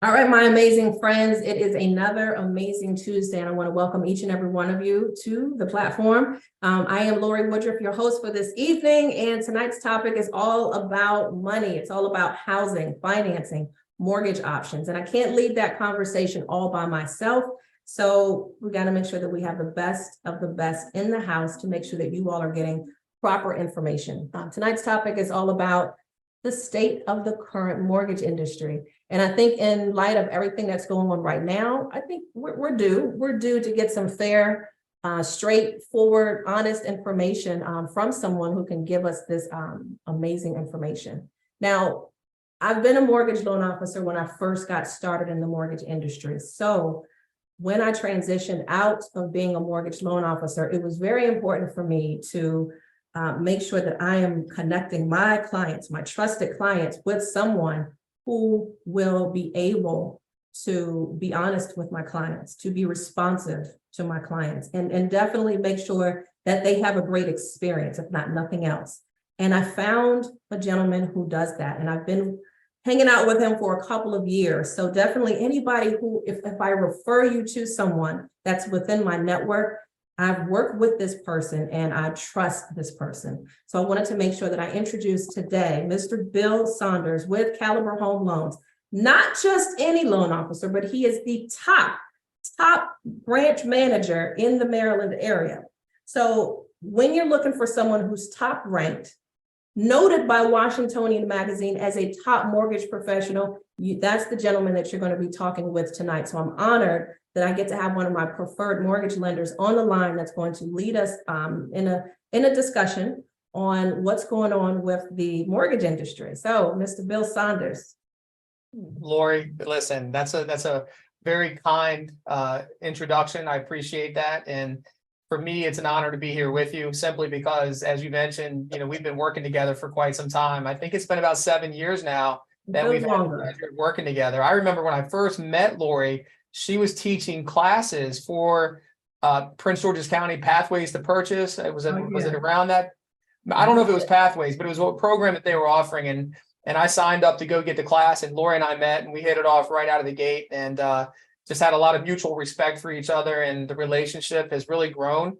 All right, my amazing friends, it is another amazing Tuesday, and I want to welcome each and every one of you to the platform. I am Lorie Woodruff, your host for this evening, and tonight's topic is all about money. It's all about housing, financing, mortgage options, and I can't lead that conversation all by myself. So we got to make sure that we have the best of the best in the house to make sure that you all are getting proper information. Tonight's topic is all about the state of the current mortgage industry. And I think in light of everything that's going on right now, I think we're due to get some fair, straightforward, honest information from someone who can give us this amazing information. Now, I've been a mortgage loan officer when I first got started in the mortgage industry. So when I transitioned out of being a mortgage loan officer, it was very important for me to make sure that I am connecting my clients, my trusted clients, with someone who will be able to be honest with my clients, to be responsive to my clients, and definitely make sure that they have a great experience, if not nothing else. And I found a gentleman who does that, and I've been hanging out with him for a couple of years. So definitely anybody who, if I refer you to someone that's within my network, I've worked with this person and I trust this person. So I wanted to make sure that I introduce today Mr. Bill Saunders with Caliber Home Loans. Not just any loan officer, but he is the top branch manager in the Maryland area. So when you're looking for someone who's top ranked, noted by Washingtonian Magazine as a top mortgage professional, that's the gentleman that you're going to be talking with tonight. So I'm honored that I get to have one of my preferred mortgage lenders on the line that's going to lead us in a discussion on what's going on with the mortgage industry. So, Mr. Bill Saunders. Lorie, listen, that's a very kind introduction. I appreciate that. And for me, it's an honor to be here with you simply because, as you mentioned, we've been working together for quite some time. I think it's been about 7 years now that we've been working together. I remember when I first met Lorie, she was teaching classes for Prince George's County Pathways to Purchase. Was it around that? I don't know if it was Pathways, but it was a program that they were offering. And I signed up to go get the class, and Lorie and I met and we hit it off right out of the gate, and just had a lot of mutual respect for each other. And the relationship has really grown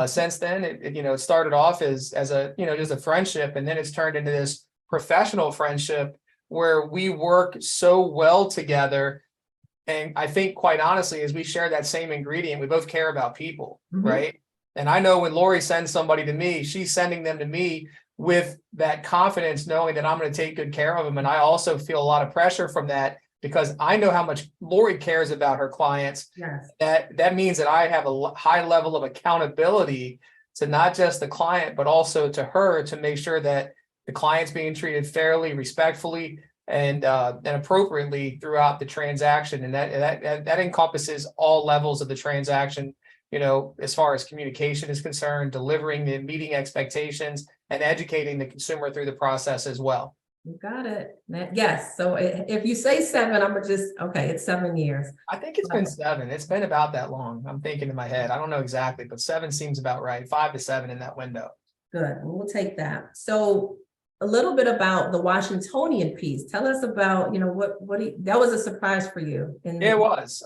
since then. It started off as a, just a friendship, and then it's turned into this professional friendship where we work so well together. And I think, quite honestly, as we share that same ingredient, we both care about people, right? And I know when Lorie sends somebody to me, she's sending them to me with that confidence, knowing that I'm going to take good care of them. And I also feel a lot of pressure from that because I know how much Lorie cares about her clients. Yes. That means that I have a high level of accountability to not just the client, but also to her, to make sure that the client's being treated fairly, respectfully, and appropriately throughout the transaction. And that encompasses all levels of the transaction, as far as communication is concerned, delivering and meeting expectations, and educating the consumer through the process as well. You got it. Yes. So if you say 7, I'm just, okay, it's 7 years. I think it's been 7. It's been about that long. I'm thinking in my head. I don't know exactly, but 7 seems about right. 5 to 7 in that window. Good. We'll take that. So a little bit about the Washingtonian piece. Tell us about, that was a surprise for you. It was.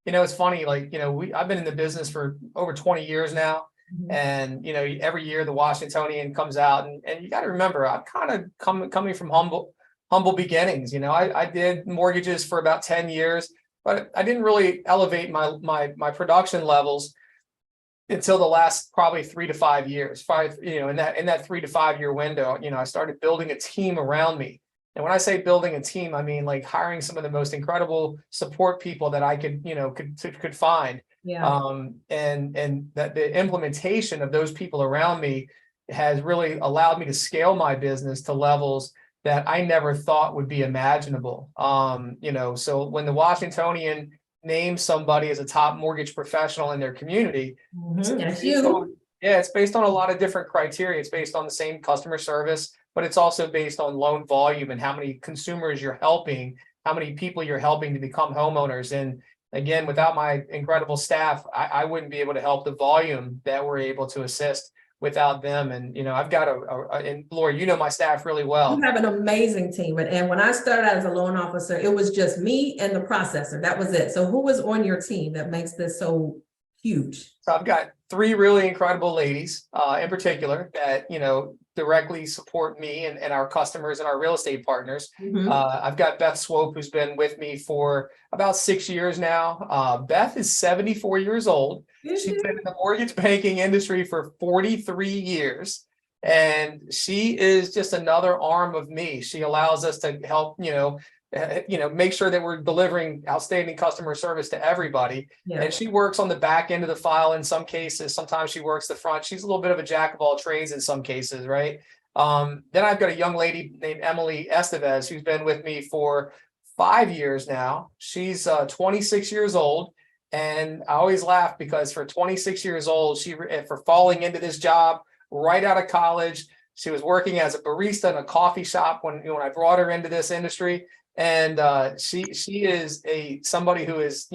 It's funny, I've been in the business for over 20 years now. And, every year the Washingtonian comes out, and you got to remember, I'm kind of coming from humble beginnings. I did mortgages for about 10 years, but I didn't really elevate my production levels until the last probably 3 to 5 years. In that 3 to 5 year window, I started building a team around me. And when I say building a team, I mean like hiring some of the most incredible support people that I could find. Yeah. And that the implementation of those people around me has really allowed me to scale my business to levels that I never thought would be imaginable. So when the Washingtonian names somebody as a top mortgage professional in their community, it's based on a lot of different criteria. It's based on the same customer service, but it's also based on loan volume and how many consumers you're helping, how many people you're helping to become homeowners. And again, without my incredible staff, I wouldn't be able to help the volume that we're able to assist without them. And, I've got and Lorie, you know my staff really well. You have an amazing team. And when I started out as a loan officer, it was just me and the processor. That was it. So who was on your team that makes this so huge? So I've got three really incredible ladies in particular that, directly support me and our customers and our real estate partners. I've got Beth Swope, who's been with me for about 6 years now. Beth is 74 years old. She's been in the mortgage banking industry for 43 years. And she is just another arm of me. She allows us to help, make sure that we're delivering outstanding customer service to everybody. Yeah. And she works on the back end of the file in some cases. Sometimes she works the front. She's a little bit of a jack of all trades in some cases, right? Then I've got a young lady named Emily Estevez, who's been with me for 5 years now. She's 26 years old. And I always laugh because for 26 years old, for falling into this job right out of college, she was working as a barista in a coffee shop when I brought her into this industry. And she is somebody who is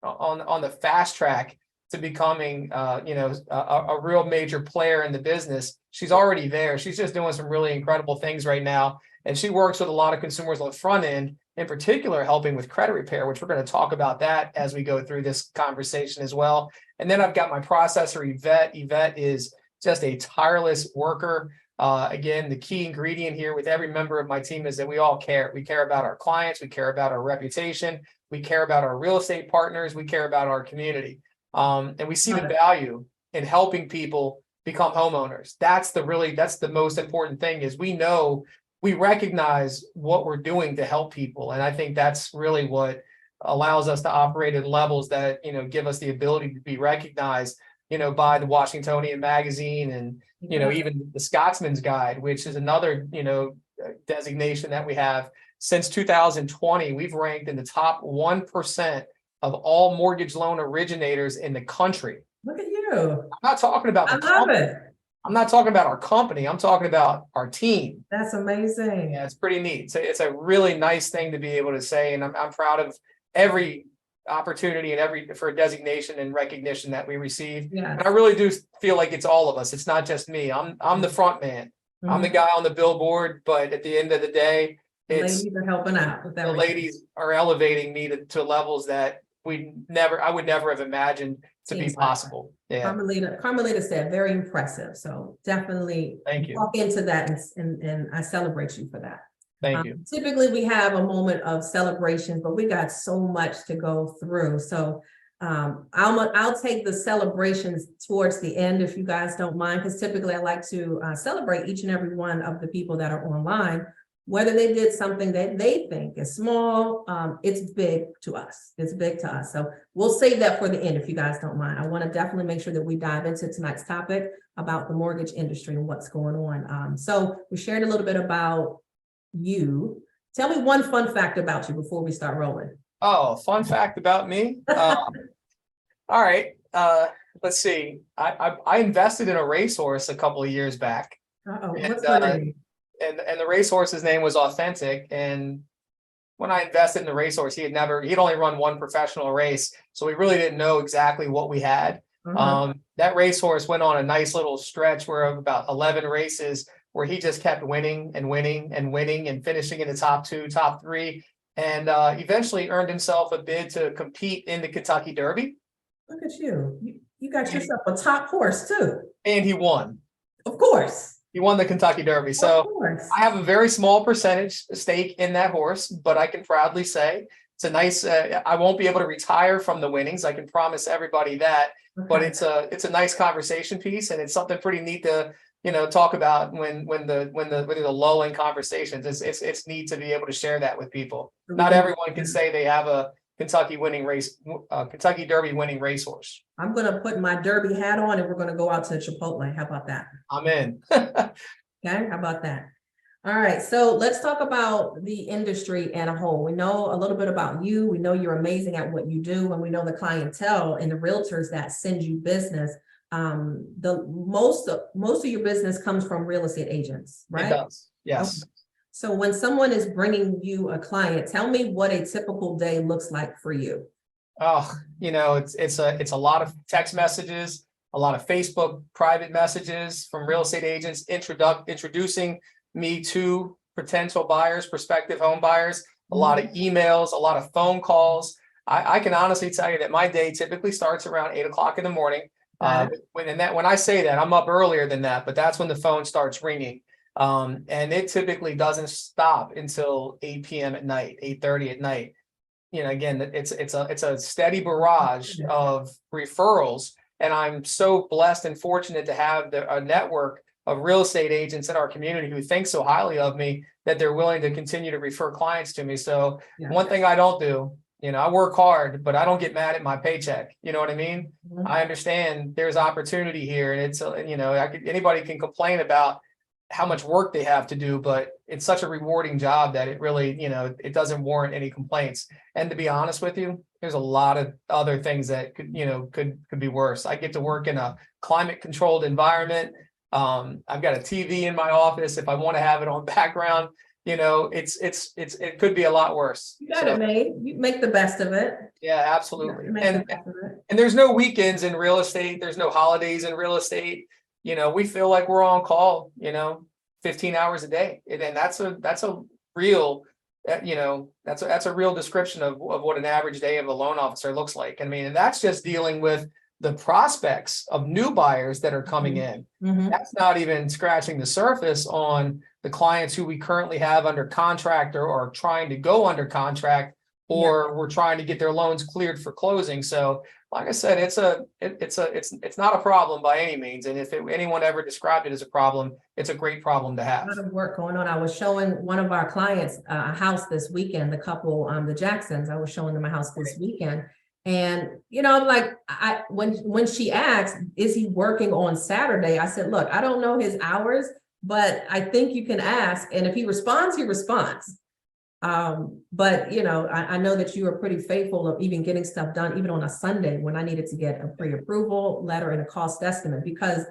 on the fast track to becoming a real major player in the business. She's already there. She's just doing some really incredible things right now, and she works with a lot of consumers on the front end, in particular helping with credit repair, which we're going to talk about that as we go through this conversation as well. And then I've got my processor Yvette. Yvette is just a tireless worker. Again, the key ingredient here with every member of my team is that we all care. We care about our clients. We care about our reputation. We care about our real estate partners. We care about our community. And we see the value in helping people become homeowners. That's the most important thing is we recognize what we're doing to help people. And I think that's really what allows us to operate at levels that, give us the ability to be recognized, by the Washingtonian magazine and, even the Scotsman's Guide, which is another, designation that we have. Since 2020, we've ranked in the top 1% of all mortgage loan originators in the country. Look at you. I'm not talking about I love it. I'm not talking about our company. I'm talking about our team. That's amazing. Yeah, it's pretty neat. So it's a really nice thing to be able to say, and I'm proud of every opportunity and for designation and recognition that we receive. Yeah. And I really do feel like it's all of us. It's not just me. I'm the front man. I'm the guy on the billboard, but at the end of the day, ladies are helping out with the ladies are elevating me to levels that I would never have imagined to be possible. Yeah. Carmelita said very impressive. So definitely thank you. Walk into that and I celebrate you for that. Thank you. Typically we have a moment of celebration, but we got so much to go through. So I'll take the celebrations towards the end if you guys don't mind, because typically I like to celebrate each and every one of the people that are online, whether they did something that they think is small. It's big to us. It's big to us. So we'll save that for the end if you guys don't mind. I want to definitely make sure that we dive into tonight's topic about the mortgage industry and what's going on. So we shared a little bit about you. Tell me one fun fact about you before we start rolling. Oh, fun fact about me. All right. Let's see. I invested in a racehorse a couple of years back. What's the name? And the racehorse's name was Authentic. And when I invested in the racehorse, he'd only run one professional race. So we really didn't know exactly what we had. That racehorse went on a nice little stretch where of about 11 races where he just kept winning and winning and winning and finishing in the top 2, top 3, and eventually earned himself a bid to compete in the Kentucky Derby. Look at you. You got yourself a top horse too. And he won. Of course. He won the Kentucky Derby. So I have a very small percentage stake in that horse, but I can proudly say it's a nice, I won't be able to retire from the winnings. I can promise everybody that, but it's a nice conversation piece, and it's something pretty neat to, talk about when the lull in conversations. It's neat to be able to share that with people. Not everyone can say they have a Kentucky Derby winning racehorse. I'm going to put my Derby hat on and we're going to go out to Chipotle. How about that? I'm in. Okay. How about that? All right. So let's talk about the industry as a whole. We know a little bit about you. We know you're amazing at what you do, and we know the clientele and the realtors that send you business. The most of your business comes from real estate agents, right? It does. Yes. Okay. So when someone is bringing you a client, tell me what a typical day looks like for you. Oh, it's a lot of text messages. a lot of Facebook private messages from real estate agents introducing me to potential buyers, prospective home buyers, a lot of emails, a lot of phone calls. I can honestly tell you that my day typically starts around 8 o'clock in the morning. When I say that, I'm up earlier than that, but that's when the phone starts ringing. And it typically doesn't stop until 8 p.m. at night, 8:30 at night. You know, again, it's a steady barrage of referrals. And I'm so blessed and fortunate to have a network of real estate agents in our community who think so highly of me that they're willing to continue to refer clients to me. So one thing I don't do, you know, I work hard, but I don't get mad at my paycheck. You know what I mean? I understand there's opportunity here, and it's, you know, anybody can complain about how much work they have to do, but it's such a rewarding job that it really, you know, it doesn't warrant any complaints. And to be honest with you, there's a lot of other things that could, you know, could be worse. I get to work in a climate controlled environment. I've got a TV in my office. If I want to have it on background, you know, it could be a lot worse. You got it made. You make the best of it. Yeah, absolutely. And there's no weekends in real estate. There's no holidays in real estate. You know, we feel like we're on call, you know, 15 hours a day. And that's a real, you know, that's a real description of what an average day of a loan officer looks like. I mean, and that's just dealing with the prospects of new buyers that are coming in. That's not even scratching the surface on the clients who we currently have under contract or are trying to go under contract, or we're trying to get their loans cleared for closing. So like I said, it's not a problem by any means. And if anyone ever described it as a problem, it's a great problem to have. A lot of work going on. I was showing one of our clients a house this weekend, the couple, the Jacksons. I was showing them a house this weekend. And, you know, like when she asked, is he working on Saturday? I said, look, I don't know his hours, but I think you can ask. And if he responds, he responds. But, you know, I know that you are pretty faithful of even getting stuff done, even on a Sunday when I needed to get a pre-approval letter and a cost estimate, because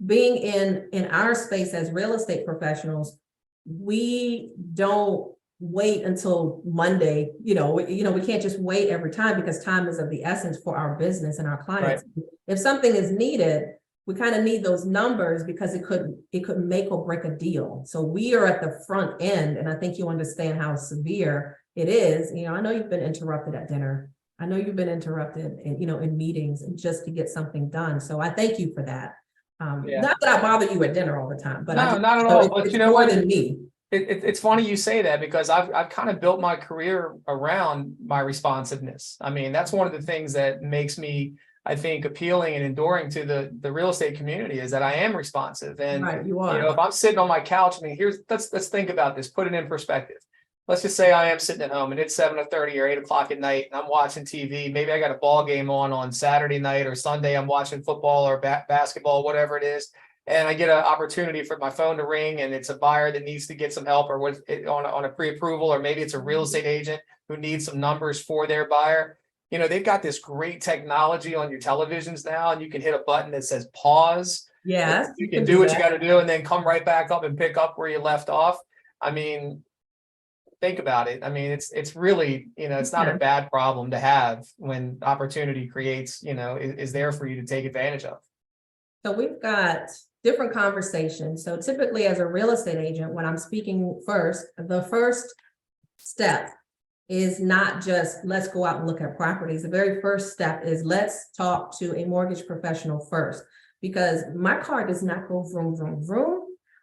being in our space as real estate professionals, we don't wait until Monday. We can't just wait every time, because time is of the essence for our business and our clients. Right. If something is needed, we kind of need those numbers, because it could make or break a deal. So we are at the front end, and I think you understand how severe it is. You know, I know you've been interrupted at dinner. I know you've been interrupted in meetings, and just to get something done. So I thank you for that. Not that I bother you at dinner all the time, but no, not at all. But you know what? Than me. It's funny you say that, because I've kind of built my career around my responsiveness. I mean, that's one of the things that makes me, I think, appealing and enduring to the real estate community, is that I am responsive. And right, you are. You know, if I'm sitting on my couch, I mean, let's think about this, put it in perspective. Let's just say I am sitting at home and it's 7:30 or 8 o'clock at night, and I'm watching TV. Maybe I got a ball game on Saturday night, or Sunday I'm watching football or basketball, whatever it is. And I get an opportunity for my phone to ring, and it's a buyer that needs to get some help, or on a pre-approval, or maybe it's a real estate agent who needs some numbers for their buyer. You know, they've got this great technology on your televisions now, and you can hit a button that says pause. Yes. You can do what you got to do, and then come right back up and pick up where you left off. I mean, think about it. I mean, it's really, you know, it's not a bad problem to have when opportunity creates, you know, is there for you to take advantage of. So we've got different conversations. So typically, as a real estate agent, when I'm speaking first, the first step is not just let's go out and look at properties. The very first step is let's talk to a mortgage professional first, because my car does not go vroom, vroom, vroom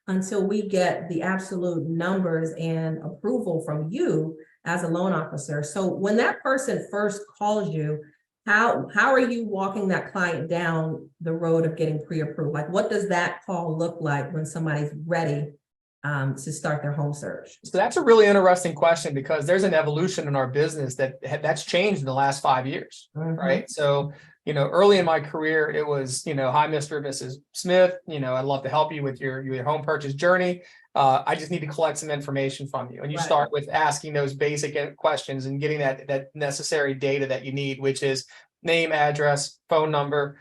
until we get the absolute numbers and approval from you as a loan officer. So when that person first calls you, how are you walking that client down the road of getting pre-approved? Like, what does that call look like when somebody's ready to start their home search? So that's a really interesting question, because there's an evolution in our business that's changed in the last 5 years, right? So, you know, early in my career, it was, you know, hi, Mr. and Mrs. Smith, you know, I'd love to help you with your home purchase journey. I just need to collect some information from you. And you start with asking those basic questions and getting that necessary data that you need, which is name, address, phone number,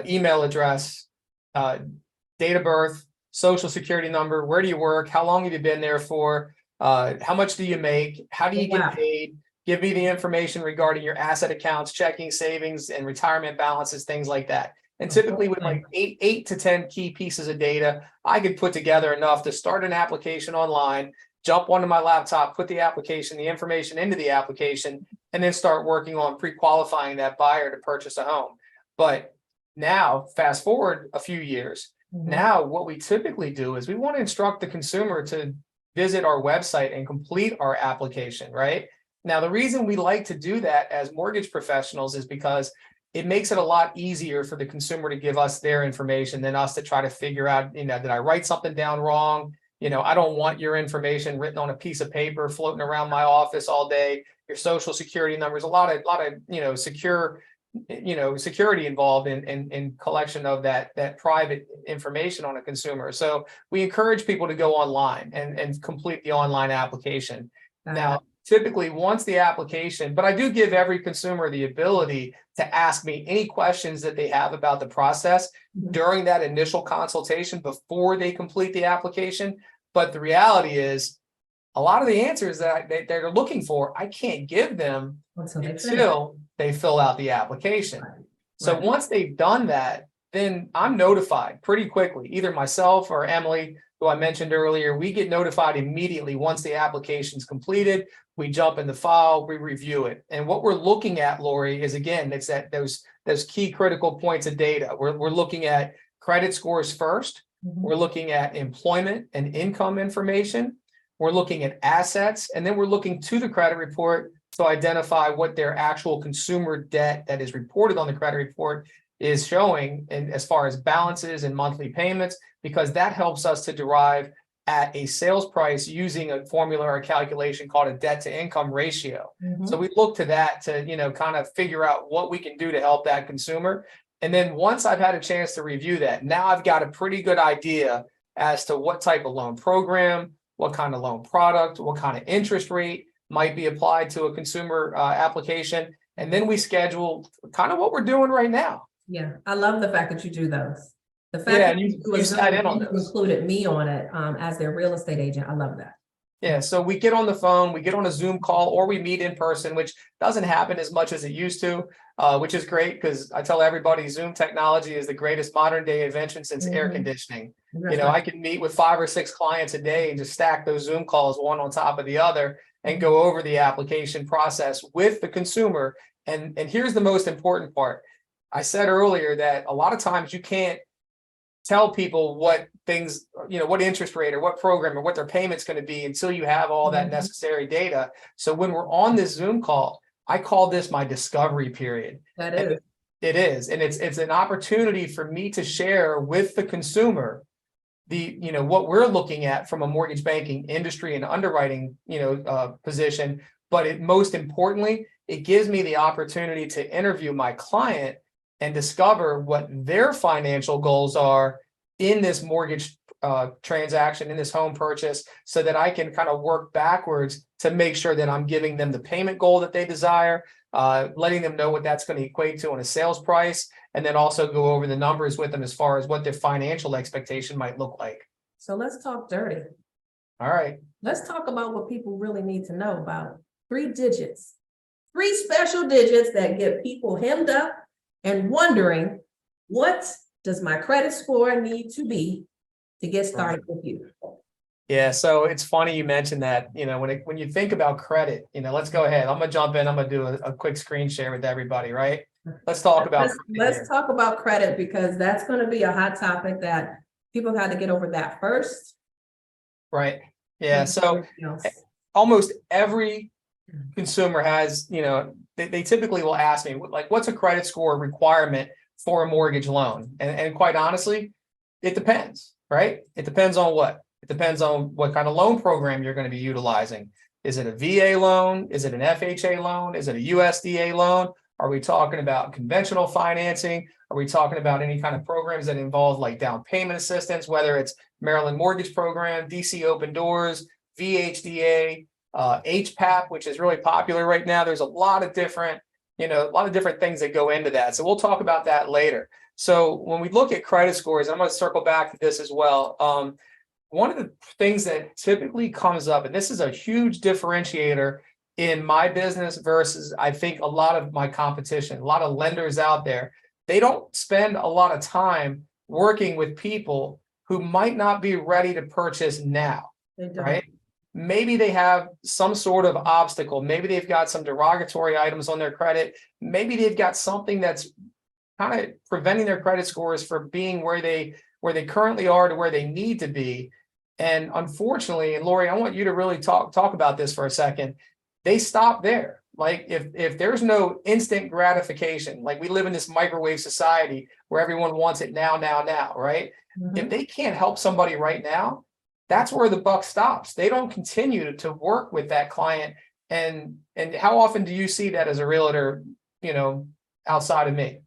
email address, date of birth, social security number, where do you work, how long have you been there for, how much do you make, how do you get paid, give me the information regarding your asset accounts, checking, savings, and retirement balances, things like that. And typically with like eight to 10 key pieces of data, I could put together enough to start an application online, jump onto my laptop, put the application, the information into the application, and then start working on pre-qualifying that buyer to purchase a home. But now, fast forward a few years, now what we typically do is we want to instruct the consumer to visit our website and complete our application, right? Now, the reason we like to do that as mortgage professionals is because it makes it a lot easier for the consumer to give us their information than us to try to figure out, did I write something down wrong? I don't want your information written on a piece of paper floating around my office all day. Your social security numbers, a lot of security involved in collection of that private information on a consumer. So we encourage people to go online and complete the online application. Now, typically once the application, but I do give every consumer the ability to ask me any questions that they have about the process during that initial consultation before they complete the application. But the reality is a lot of the answers that they're looking for, I can't give them until they fill out the application. So once they've done that, then I'm notified pretty quickly, either myself or Emily, who I mentioned earlier. We get notified immediately once the application's completed. We jump in the file, we review it. And what we're looking at, Lorie, is again, it's that those key critical points of data. We're looking at credit scores first. We're looking at employment and income information. We're looking at assets, and then we're looking to the credit report to identify what their actual consumer debt that is reported on the credit report is showing, and as far as balances and monthly payments, because that helps us to derive at a sales price using a formula or a calculation called a debt to income ratio. So we look to that to, kind of figure out what we can do to help that consumer. And then once I've had a chance to review that, now I've got a pretty good idea as to what type of loan program, what kind of loan product, what kind of interest rate might be applied to a consumer application. And then we schedule kind of what we're doing right now. Yeah, I love the fact that you do those. The fact that you sat in on those. Included me on it as their real estate agent. I love that. Yeah, so we get on the phone, we get on a Zoom call, or we meet in person, which doesn't happen as much as it used to, which is great because I tell everybody Zoom technology is the greatest modern day invention since air conditioning. I can meet with 5 or 6 clients a day and just stack those Zoom calls one on top of the other and go over the application process with the consumer. And here's the most important part. I said earlier that a lot of times you can't tell people what things, what interest rate or what program or what their payment's going to be until you have all that necessary data. So when we're on this Zoom call, I call this my discovery period. That is. It is. And it's an opportunity for me to share with the consumer what we're looking at from a mortgage banking industry and underwriting, position. But most importantly, it gives me the opportunity to interview my client and discover what their financial goals are in this mortgage transaction, in this home purchase, so that I can kind of work backwards to make sure that I'm giving them the payment goal that they desire, letting them know what that's going to equate to on a sales price, and then also go over the numbers with them as far as what their financial expectation might look like. So let's talk dirty. All right. Let's talk about what people really need to know about 3 digits, 3 special digits that get people hemmed up and wondering, what does my credit score need to be to get started with you? Yeah, so it's funny you mentioned that. When you think about credit, let's go ahead. I'm gonna jump in. I'm gonna do a quick screen share with everybody, right? Let's talk about let's talk about credit, because that's going to be a hot topic that people got to get over that first. Right. Yeah. So almost every consumer has, they typically will ask me, like, what's a credit score requirement for a mortgage loan? And quite honestly, it depends, right? It depends on what? It depends on what kind of loan program you're going to be utilizing. Is it a VA loan? Is it an FHA loan? Is it a USDA loan? Are we talking about conventional financing? Are we talking about any kind of programs that involve like down payment assistance, whether it's Maryland Mortgage Program, DC Open Doors, VHDA, HPAP, which is really popular right now? There's a lot of different, things that go into that. So we'll talk about that later. So when we look at credit scores, I'm going to circle back to this as well. One of the things that typically comes up, and this is a huge differentiator in my business versus I think a lot of my competition, a lot of lenders out there, they don't spend a lot of time working with people who might not be ready to purchase now, right? Maybe they have some sort of obstacle. Maybe they've got some derogatory items on their credit. Maybe they've got something that's kind of preventing their credit scores from being where they currently are to where they need to be. And unfortunately, and Lorie, I want you to really talk about this for a second. They stop there. Like if there's no instant gratification, like we live in this microwave society where everyone wants it now, right? If they can't help somebody right now, that's where the buck stops. They don't continue to work with that client. And how often do you see that as a realtor, outside of me?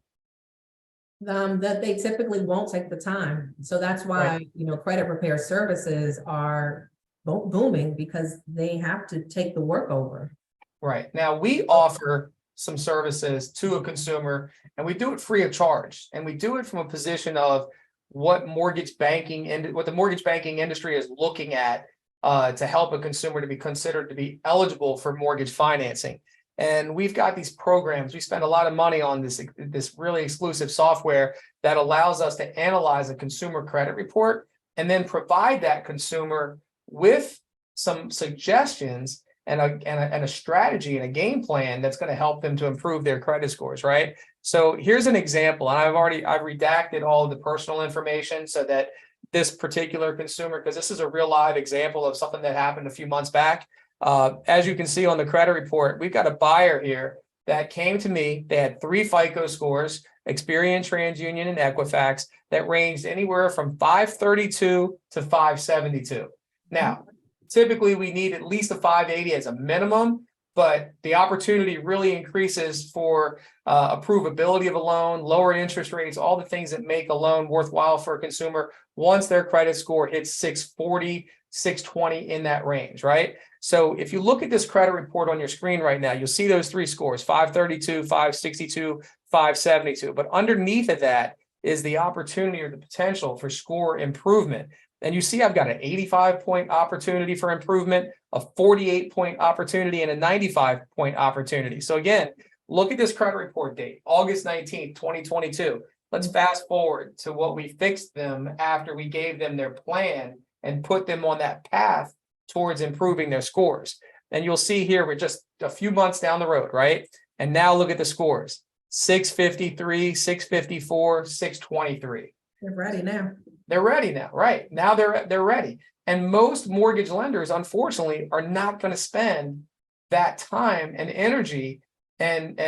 That they typically won't take the time. So that's why, credit repair services are booming, because they have to take the work over. Right. Now we offer some services to a consumer, and we do it free of charge. And we do it from a position of what the mortgage banking industry is looking at to help a consumer to be considered to be eligible for mortgage financing. And we've got these programs. We spend a lot of money on this really exclusive software that allows us to analyze a consumer credit report and then provide that consumer with some suggestions and a strategy and a game plan that's going to help them to improve their credit scores, right? So here's an example, and I've redacted all of the personal information so that this particular consumer, because this is a real live example of something that happened a few months back. As you can see on the credit report, we've got a buyer here that came to me. They had 3 FICO scores, Experian, TransUnion, and Equifax, that ranged anywhere from 532 to 572. Now, typically we need at least a 580 as a minimum, but the opportunity really increases for approvability of a loan, lower interest rates, all the things that make a loan worthwhile for a consumer once their credit score hits 640, 620 in that range, right? So if you look at this credit report on your screen right now, you'll see those 3 scores, 532, 562, 572. But underneath of that is the opportunity or the potential for score improvement. And you see I've got an 85-point opportunity for improvement, a 48-point opportunity, and a 95-point opportunity. So again, look at this credit report date, August 19th, 2022. Let's fast forward to what we fixed them after we gave them their plan and put them on that path towards improving their scores. And you'll see here, we're just a few months down the road, right? And now look at the scores, 653, 654, 623. They're ready now. They're ready now, right? Now they're ready. And most mortgage lenders, unfortunately, are not going to spend that time and energy and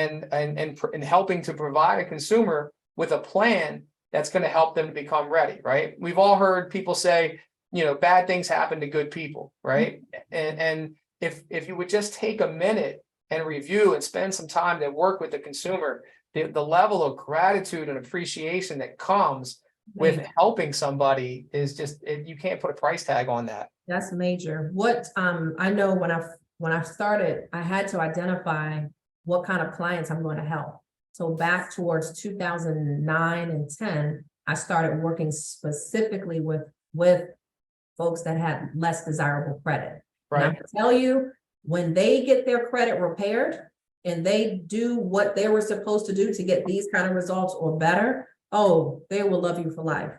helping to provide a consumer with a plan that's going to help them to become ready, right? We've all heard people say, bad things happen to good people, right? And if you would just take a minute and review and spend some time to work with the consumer, the level of gratitude and appreciation that comes with helping somebody is just, you can't put a price tag on that. That's major. What I know when I started, I had to identify what kind of clients I'm going to help. So back towards 2009 and 10, I started working specifically with folks that had less desirable credit. Right. And I can tell you, when they get their credit repaired and they do what they were supposed to do to get these kind of results or better, oh, they will love you for life.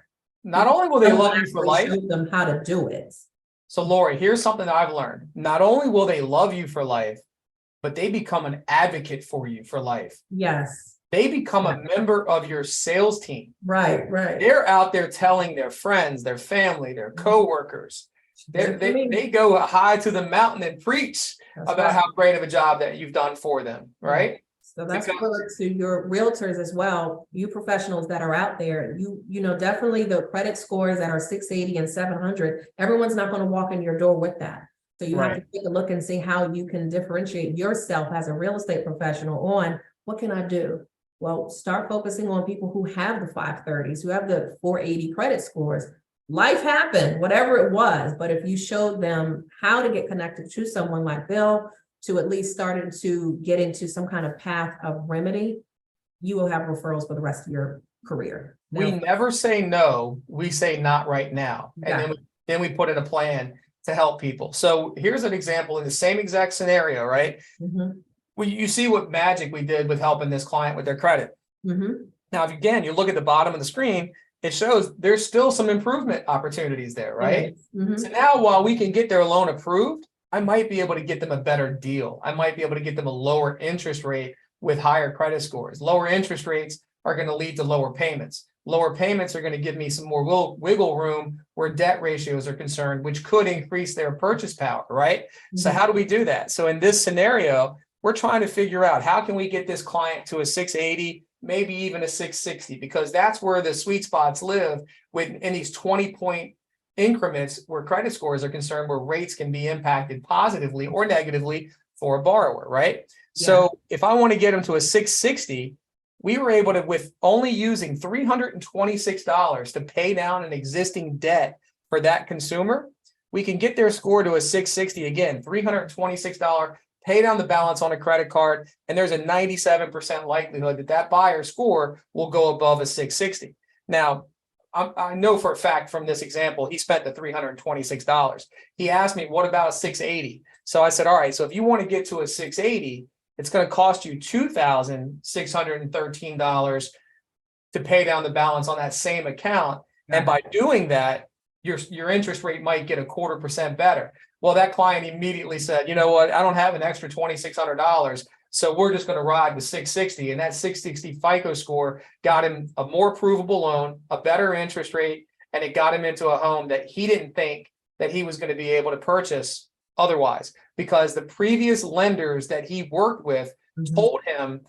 Not only will they love you for life, show them how to do it. So Lorie, here's something that I've learned. Not only will they love you for life, but they become an advocate for you for life. Yes. They become a member of your sales team. Right. They're out there telling their friends, their family, their coworkers. They go high to the mountain and preach about how great of a job that you've done for them, right? So that's good to your realtors as well, you professionals that are out there. You know, definitely the credit scores that are 680 and 700, everyone's not going to walk in your door with that. So you have to take a look and see how you can differentiate yourself as a real estate professional on what can I do? Well, start focusing on people who have the 530s, who have the 480 credit scores. Life happened, whatever it was. But if you showed them how to get connected to someone like Bill, to at least starting to get into some kind of path of remedy, you will have referrals for the rest of your career. We never say no, we say not right now. And then we put in a plan to help people. So here's an example in the same exact scenario, right? Well, you see what magic we did with helping this client with their credit. Now, if again, you look at the bottom of the screen, it shows there's still some improvement opportunities there, right? Mhm. So now while we can get their loan approved, I might be able to get them a better deal. I might be able to get them a lower interest rate with higher credit scores. Lower interest rates are going to lead to lower payments. Lower payments are going to give me some more wiggle room where debt ratios are concerned, which could increase their purchase power, right? So how do we do that? So in this scenario, we're trying to figure out how can we get this client to a 680, maybe even a 660, because that's where the sweet spots live in these 20-point increments where credit scores are concerned, where rates can be impacted positively or negatively for a borrower, right? Yeah. So if I want to get them to a 660, we were able to, with only using $326 to pay down an existing debt for that consumer, we can get their score to a 660 again, $326, pay down the balance on a credit card, and there's a 97% likelihood that that buyer score will go above a 660. Now, I know for a fact from this example, he spent the $326. He asked me, what about a 680? So I said, all right, so if you want to get to a 680, it's going to cost you $2,613 to pay down the balance on that same account. And by doing that, your interest rate might get 0.25% better. Well, that client immediately said, you know what, I don't have an extra $2,600. So we're just going to ride with 660, and that 660 FICO score got him a more provable loan, a better interest rate, and it got him into a home that he didn't think that he was going to be able to purchase otherwise, because the previous lenders that he worked with told him,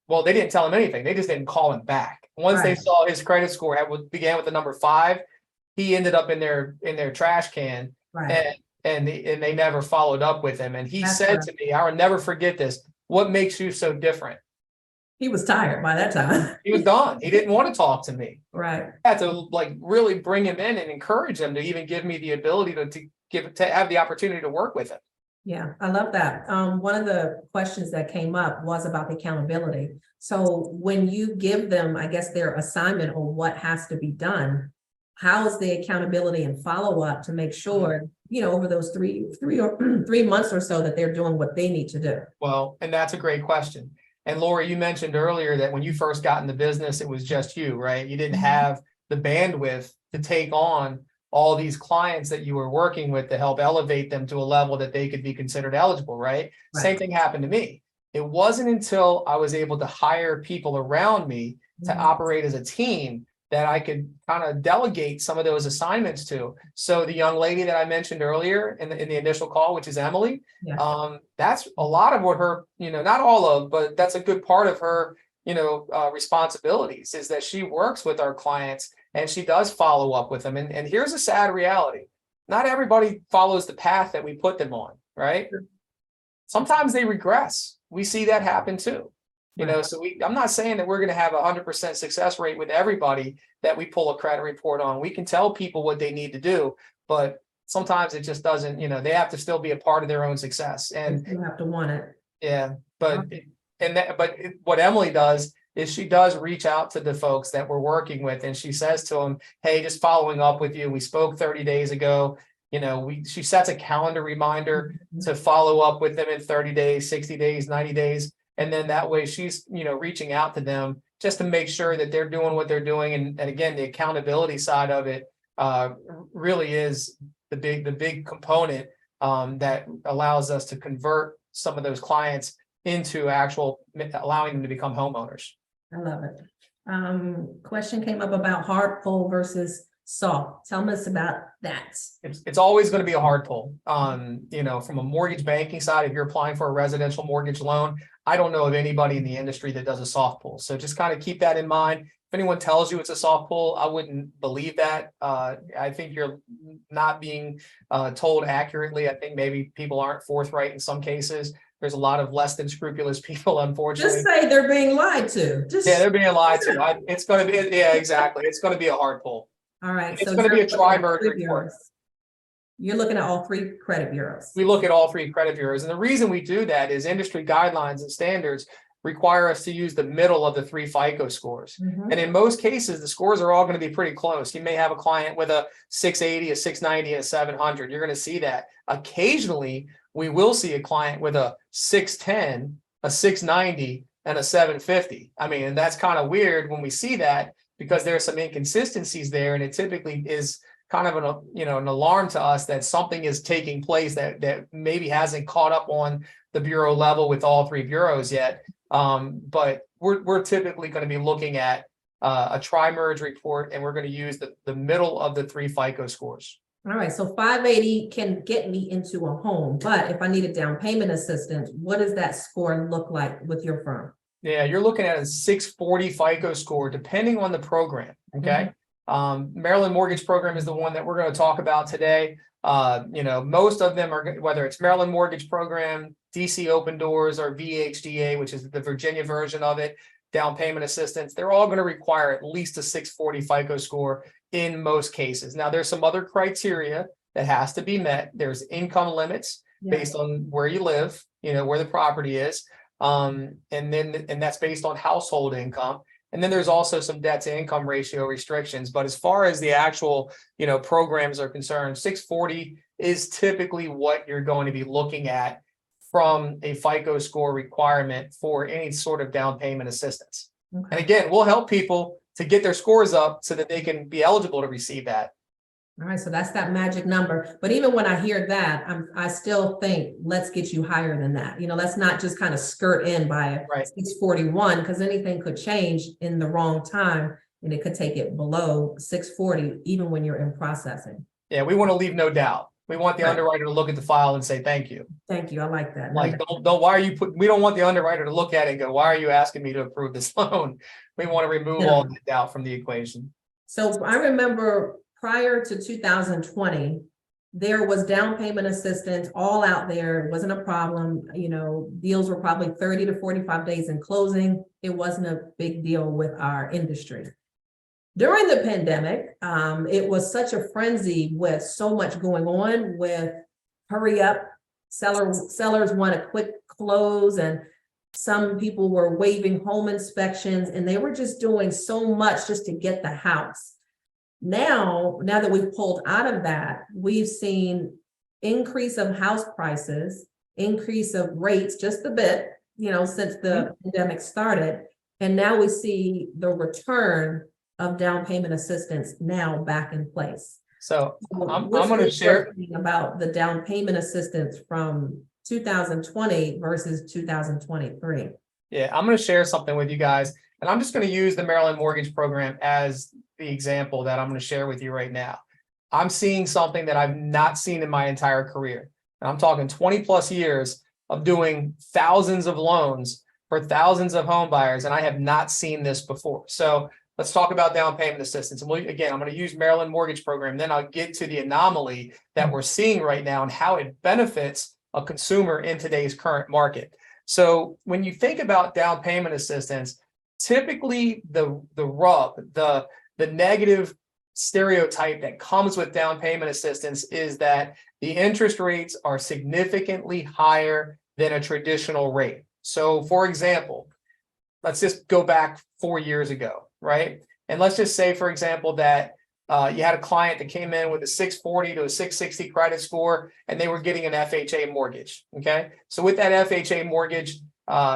well, they didn't tell him anything. They just didn't call him back. Once they saw his credit score began with the number 5, he ended up in their trash can, and they never followed up with him. And he said to me, I will never forget this, what makes you so different? He was tired by that time. He was done. He didn't want to talk to me. Right. I had to really bring him in and encourage him to even give me the ability to have the opportunity to work with him. Yeah, I love that. One of the questions that came up was about the accountability. So when you give them, I guess, their assignment on what has to be done, how is the accountability and follow-up to make sure, over those three months or so that they're doing what they need to do? Well, and that's a great question. And Lorie, you mentioned earlier that when you first got in the business, it was just you, right? You didn't have the bandwidth to take on all these clients that you were working with to help elevate them to a level that they could be considered eligible, right? Same thing happened to me. It wasn't until I was able to hire people around me to operate as a team that I could kind of delegate some of those assignments to. So the young lady that I mentioned earlier in the initial call, which is Emily, that's a lot of what her, not all of, but that's a good part of her, responsibilities, is that she works with our clients and she does follow up with them. And here's a sad reality. Not everybody follows the path that we put them on, right? Sometimes they regress. We see that happen too. So I'm not saying that we're going to have 100% success rate with everybody that we pull a credit report on. We can tell people what they need to do, but sometimes it just doesn't, they have to still be a part of their own success. And you have to want it. Yeah, but what Emily does is she does reach out to the folks that we're working with, and she says to them, hey, just following up with you. We spoke 30 days ago. She sets a calendar reminder to follow up with them in 30 days, 60 days, 90 days. And then that way she's, reaching out to them just to make sure that they're doing what they're doing. And again, the accountability side of it really is the big component that allows us to convert some of those clients into allowing them to become homeowners. I love it. Question came up about hard pull versus soft. Tell us about that. It's always going to be a hard pull. From a mortgage banking side, if you're applying for a residential mortgage loan, I don't know of anybody in the industry that does a soft pull. So just kind of keep that in mind. If anyone tells you it's a soft pull, I wouldn't believe that. I think you're not being told accurately. I think maybe people aren't forthright in some cases. There's a lot of less than scrupulous people, unfortunately. Just say they're being lied to. They're being lied to. It's going to be, exactly. It's going to be a hard pull. All right. It's going to be a tri-merge report. You're looking at all 3 credit bureaus. We look at all 3 credit bureaus. And the reason we do that is industry guidelines and standards require us to use the middle of the 3 FICO scores. And in most cases, the scores are all going to be pretty close. You may have a client with a 680, a 690, and a 700. You're going to see that. Occasionally, we will see a client with a 610, a 690, and a 750. I mean, and that's kind of weird when we see that, because there's some inconsistencies there, and it typically is kind of an alarm to us that something is taking place that maybe hasn't caught up on the bureau level with all three bureaus yet. But we're typically going to be looking at a tri-merge report, and we're going to use the middle of the three FICO scores. All right, so 580 can get me into a home, but if I need a down payment assistance, what does that score look like with your firm? Yeah, you're looking at a 640 FICO score, depending on the program. Okay. Maryland Mortgage Program is the one that we're going to talk about today. Most of them are, whether it's Maryland Mortgage Program, DC Open Doors, or VHDA, which is the Virginia version of it, down payment assistance, they're all going to require at least a 640 FICO score in most cases. Now, there's some other criteria that has to be met. There's income limits based on where you live, where the property is. And that's based on household income. And then there's also some debt to income ratio restrictions. But as far as the actual, programs are concerned, 640 is typically what you're going to be looking at from a FICO score requirement for any sort of down payment assistance. Okay. And again, we'll help people to get their scores up so that they can be eligible to receive that. All right, so that's that magic number. But even when I hear that, I still think, let's get you higher than that. Let's not just kind of skirt in by 641, because anything could change in the wrong time, and it could take it below 640, even when you're in processing. Yeah, we want to leave no doubt. We want the underwriter to look at the file and say, thank you. Thank you. I like that. Like, why are you we don't want the underwriter to look at it and go, why are you asking me to approve this loan? We want to remove all the doubt from the equation. So I remember prior to 2020, there was down payment assistance all out there. It wasn't a problem. Deals were probably 30 to 45 days in closing. It wasn't a big deal with our industry. During the pandemic, it was such a frenzy with so much going on with hurry up, sellers want a quick close, and some people were waiving home inspections, and they were just doing so much just to get the house. Now that we've pulled out of that, we've seen increase of house prices, increase of rates just a bit, since the pandemic started. And now we see the return of down payment assistance now back in place. So I'm going to share about the down payment assistance from 2020 versus 2023. Yeah, I'm going to share something with you guys, and I'm just going to use the Maryland Mortgage Program as the example that I'm going to share with you right now. I'm seeing something that I've not seen in my entire career. And I'm talking 20 plus years of doing thousands of loans for thousands of home buyers, and I have not seen this before. So let's talk about down payment assistance. And again, I'm going to use Maryland Mortgage Program. Then I'll get to the anomaly that we're seeing right now and how it benefits a consumer in today's current market. So when you think about down payment assistance, typically the negative stereotype that comes with down payment assistance is that the interest rates are significantly higher than a traditional rate. So for example, let's just go back 4 years ago, right? And let's just say, for example, that you had a client that came in with a 640 to a 660 credit score, and they were getting an FHA mortgage, okay? So with that FHA mortgage,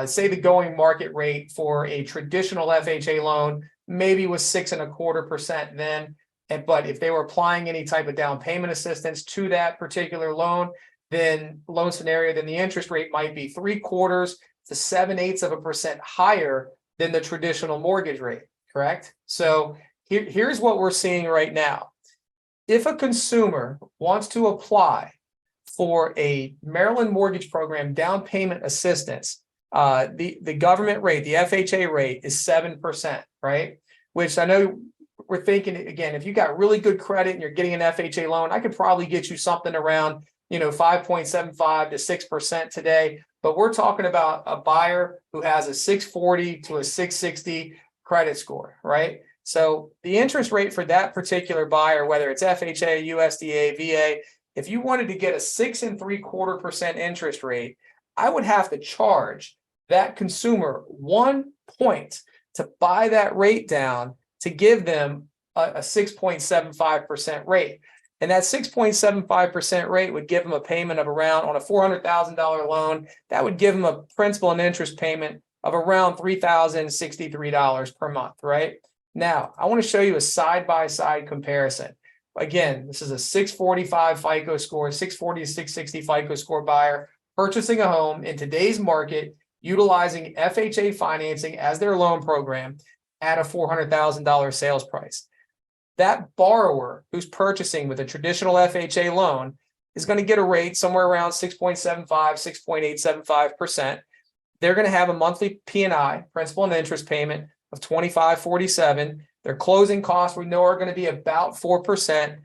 say the going market rate for a traditional FHA loan maybe was 6.25% then, but if they were applying any type of down payment assistance to that particular loan, then the interest rate might be 3/4 to 7/8% higher than the traditional mortgage rate, correct? So here's what we're seeing right now. If a consumer wants to apply for a Maryland Mortgage Program down payment assistance, the government rate, the FHA rate is 7%, right? Which I know we're thinking, again, if you got really good credit and you're getting an FHA loan, I could probably get you something around 5.75 to 6% today. But we're talking about a buyer who has a 640 to a 660 credit score, right? So the interest rate for that particular buyer, whether it's FHA, USDA, VA, if you wanted to get a 6.75% interest rate, I would have to charge that consumer 1 point to buy that rate down to give them a 6.75% rate. And that 6.75% rate would give them a payment of around, on a $400,000 loan, that would give them a principal and interest payment of around $3,063 per month, right? Now, I want to show you a side-by-side comparison. Again, this is a 645 FICO score, 640 to 660 FICO score buyer purchasing a home in today's market, utilizing FHA financing as their loan program at a $400,000 sales price. That borrower who's purchasing with a traditional FHA loan is going to get a rate somewhere around 6.75, 6.875%. They're going to have a monthly P&I, principal and interest payment of $25.47. Their closing costs we know are going to be about 4%.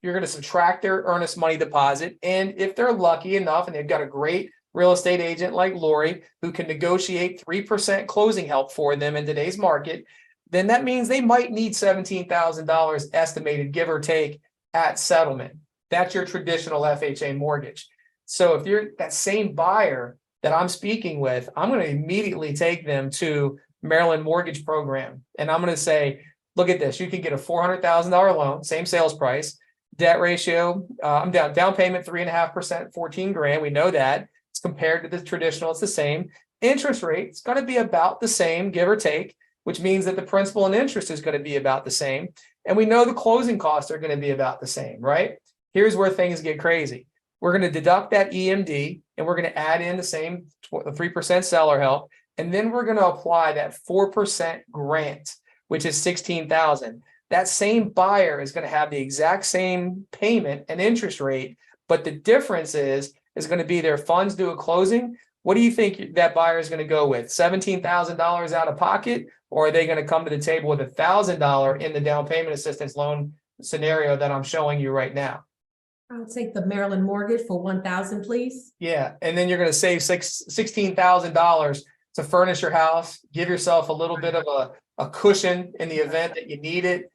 You're going to subtract their earnest money deposit. And if they're lucky enough and they've got a great real estate agent like Lorie who can negotiate 3% closing help for them in today's market, then that means they might need $17,000 estimated, give or take, at settlement. That's your traditional FHA mortgage. So if you're that same buyer that I'm speaking with, I'm going to immediately take them to Maryland Mortgage Program. And I'm going to say, look at this. You can get a $400,000 loan, same sales price, debt ratio. I'm down payment 3.5%, 14 grand. We know that. It's compared to the traditional. It's the same. Interest rate, it's going to be about the same, give or take, which means that the principal and interest is going to be about the same. And we know the closing costs are going to be about the same, right? Here's where things get crazy. We're going to deduct that EMD and we're going to add in the same 3% seller help. And then we're going to apply that 4% grant, which is $16,000. That same buyer is going to have the exact same payment and interest rate, but the difference is going to be their funds due at closing. What do you think that buyer is going to go with? $17,000 out of pocket, or are they going to come to the table with $1,000 in the down payment assistance loan scenario that I'm showing you right now? I'll take the Maryland mortgage for $1,000, please. Yeah, and then you're going to save $16,000 to furnish your house, give yourself a little bit of a cushion in the event that you need it.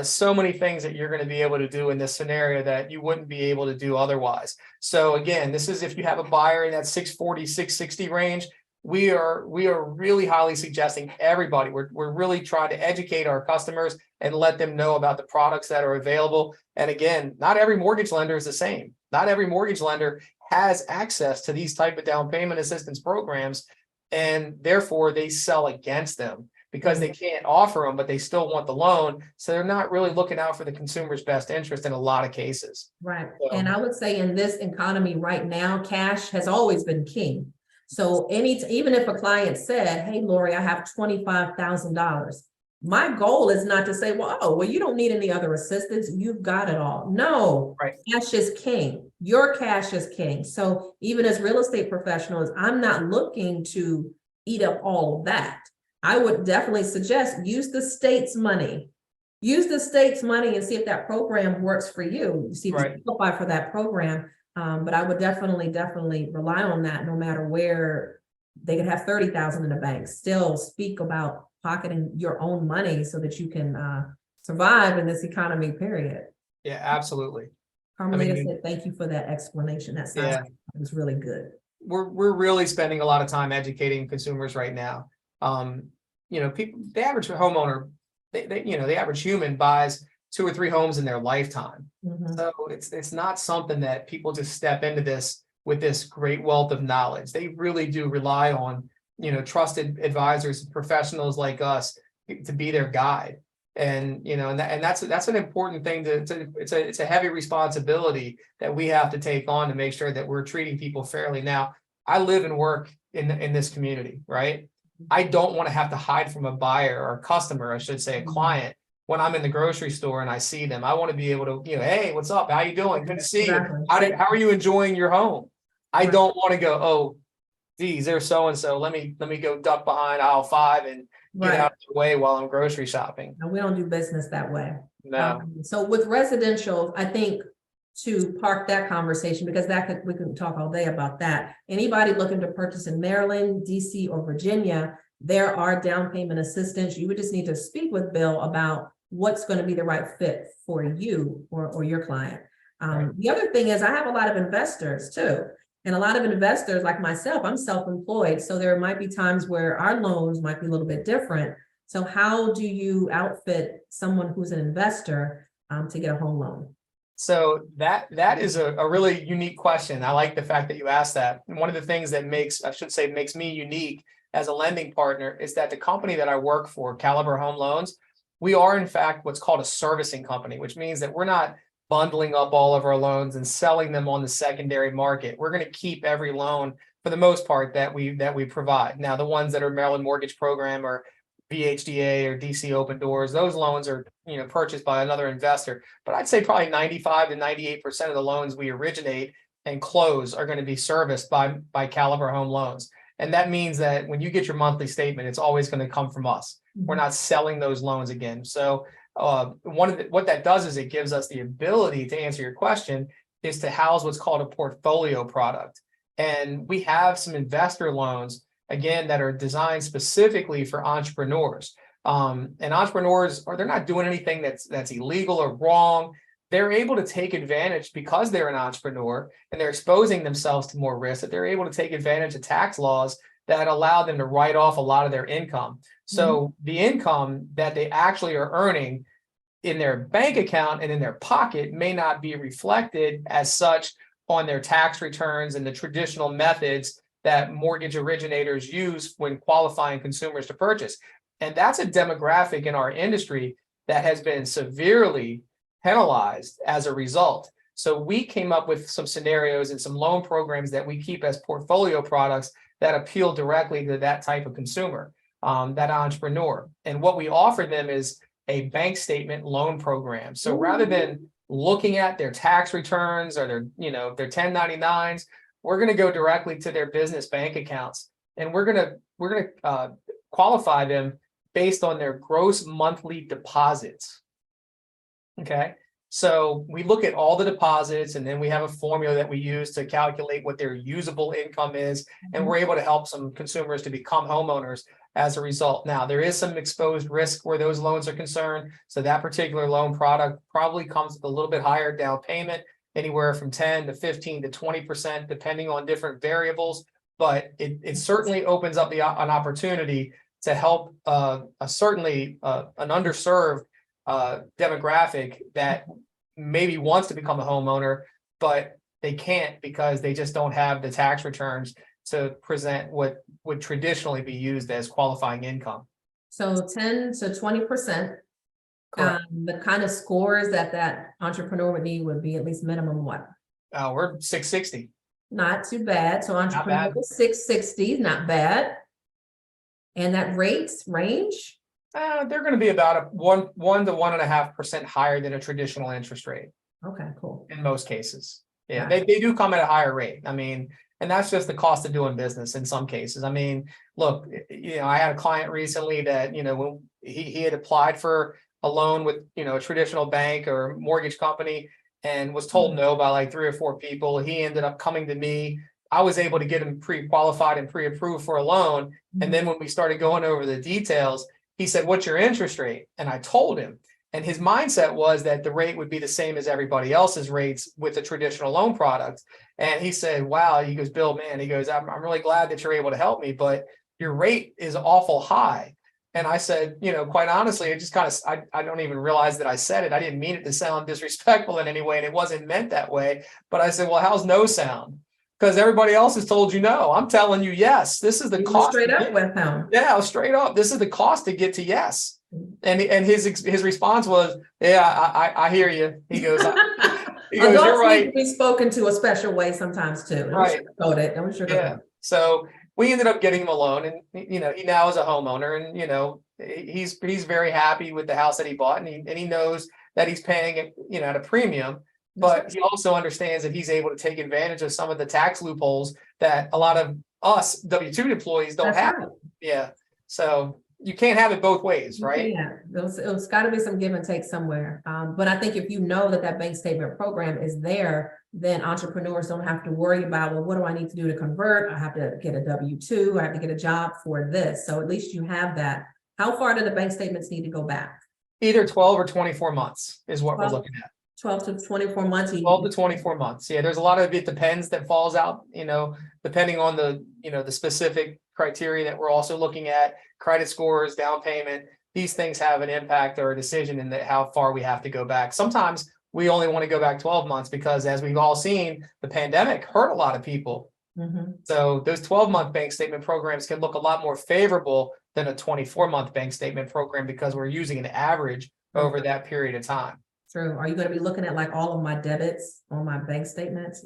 So many things that you're going to be able to do in this scenario that you wouldn't be able to do otherwise. So again, this is if you have a buyer in that 640, 660 range. We are really highly suggesting everybody. We're really trying to educate our customers and let them know about the products that are available. And again, not every mortgage lender is the same. Not every mortgage lender has access to these type of down payment assistance programs, and therefore they sell against them because they can't offer them, but they still want the loan. So they're not really looking out for the consumer's best interest in a lot of cases. Right. And I would say in this economy right now, cash has always been king. So even if a client said, hey, Lorie, I have $25,000. My goal is not to say, well, you don't need any other assistance. You've got it all. No, right. Cash is king. Your cash is king. So even as real estate professionals, I'm not looking to eat up all of that. I would definitely suggest use the state's money. Use the state's money and see if that program works for you. See if you qualify for that program. But I would definitely rely on that no matter where. They could have 30,000 in the bank, still speak about pocketing your own money so that you can survive in this economy, period. Yeah, absolutely. Carmelita said, thank you for that explanation. That sounds like it was really good. We're really spending a lot of time educating consumers right now. People, the average homeowner, the average human buys 2 or 3 homes in their lifetime. So it's not something that people just step into this with this great wealth of knowledge. They really do rely on, trusted advisors, professionals like us to be their guide. And, and that's an important thing it's a heavy responsibility that we have to take on to make sure that we're treating people fairly. Now, I live and work in this community, right? I don't want to have to hide from a buyer or a customer, I should say, a client. When I'm in the grocery store and I see them, I want to be able to, hey, what's up? How you doing? Good to see you. How are you enjoying your home? I don't want to go, oh, geez, there's so-and-so. Let me go duck behind aisle 5 and get out of the way while I'm grocery shopping. No, we don't do business that way. No. So with residential, I think to park that conversation, because we can talk all day about that. Anybody looking to purchase in Maryland, DC, or Virginia, there are down payment assistance. You would just need to speak with Bill about what's going to be the right fit for you or your client. The other thing is I have a lot of investors too. And a lot of investors like myself, I'm self-employed. So there might be times where our loans might be a little bit different. So how do you outfit someone who's an investor to get a home loan? So that is a really unique question. I like the fact that you asked that. And one of the things that makes me unique as a lending partner is that the company that I work for, Caliber Home Loans, we are in fact what's called a servicing company, which means that we're not bundling up all of our loans and selling them on the secondary market. We're going to keep every loan for the most part that we provide. Now, the ones that are Maryland Mortgage Program or VHDA or DC Open Doors, those loans are purchased by another investor. But I'd say probably 95 to 98% of the loans we originate and close are going to be serviced by Caliber Home Loans. And that means that when you get your monthly statement, it's always going to come from us. We're not selling those loans again. So what that does is it gives us the ability to answer your question is to house what's called a portfolio product. And we have some investor loans, again, that are designed specifically for entrepreneurs. And entrepreneurs, they're not doing anything that's illegal or wrong. They're able to take advantage because they're an entrepreneur and they're exposing themselves to more risk, that they're able to take advantage of tax laws that allow them to write off a lot of their income. So the income that they actually are earning in their bank account and in their pocket may not be reflected as such on their tax returns and the traditional methods that mortgage originators use when qualifying consumers to purchase. And that's a demographic in our industry that has been severely penalized as a result. So we came up with some scenarios and some loan programs that we keep as portfolio products that appeal directly to that type of consumer, that entrepreneur. And what we offer them is a bank statement loan program. So rather than looking at their tax returns or their 1099s, we're going to go directly to their business bank accounts, and we're going to qualify them based on their gross monthly deposits. Okay, so we look at all the deposits, and then we have a formula that we use to calculate what their usable income is, and we're able to help some consumers to become homeowners as a result. Now, there is some exposed risk where those loans are concerned. So that particular loan product probably comes with a little bit higher down payment, anywhere from 10 to 15 to 20%, depending on different variables. But it certainly opens up an opportunity to help certainly an underserved demographic that maybe wants to become a homeowner, but they can't because they just don't have the tax returns to present what would traditionally be used as qualifying income. So 10 to 20%. The kind of scores that entrepreneur would need would be at least minimum what? We're 660. Not too bad. So entrepreneur was 660, not bad. And that rates range? They're going to be about a 1 to 1.5% higher than a traditional interest rate. Okay, cool. In most cases. Yeah, Gotcha. they do come at a higher rate. I mean, and that's just the cost of doing business in some cases. I mean, look, I had a client recently that, when he had applied for a loan with, a traditional bank or mortgage company and was told no by like 3 or 4 people. He ended up coming to me. I was able to get him pre-qualified and pre-approved for a loan. And then when we started going over the details, he said, "What's your interest rate?" And I told him. And his mindset was that the rate would be the same as everybody else's rates with the traditional loan products. And he said, "Wow," he goes, "Bill, man," he goes, I'm really glad that you're able to help me, but your rate is awful high." And I said, quite honestly, it just kind of, I don't even realize that I said it. I didn't mean it to sound disrespectful in any way, and it wasn't meant that way. But I said, "Well, how's no sound? Because everybody else has told you no. I'm telling you yes. This is the cost." Straight up with him. Yeah, straight up. This is the cost to get to yes. And his response was, "Yeah, I hear you." He goes, "You're right." Need to be spoken to a special way sometimes too. Right. Yeah. So we ended up getting him a loan, and he now is a homeowner, and he's very happy with the house that he bought, and he knows that he's paying it at a premium. But he also understands that he's able to take advantage of some of the tax loopholes that a lot of us W-2 employees don't have. Right. Yeah. So you can't have it both ways, right? Yeah, it's got to be some give and take somewhere. But I think if you know that bank statement program is there, then entrepreneurs don't have to worry about, well, what do I need to do to convert? I have to get a W-2. I have to get a job for this. So at least you have that. How far do the bank statements need to go back? Either 12 or 24 months is what we're looking at. 12 to 24 months. 12 to 24 months. Yeah, there's a lot of it depends that falls out, depending on the specific criteria that we're also looking at, credit scores, down payment. These things have an impact or a decision in how far we have to go back. Sometimes we only want to go back 12 months because, as we've all seen, the pandemic hurt a lot of people Mhm. So those 12-month bank statement programs can look a lot more favorable than a 24-month bank statement program because we're using an average over that period of time. True. Are you gonna be looking at like all of my debits on my bank statements,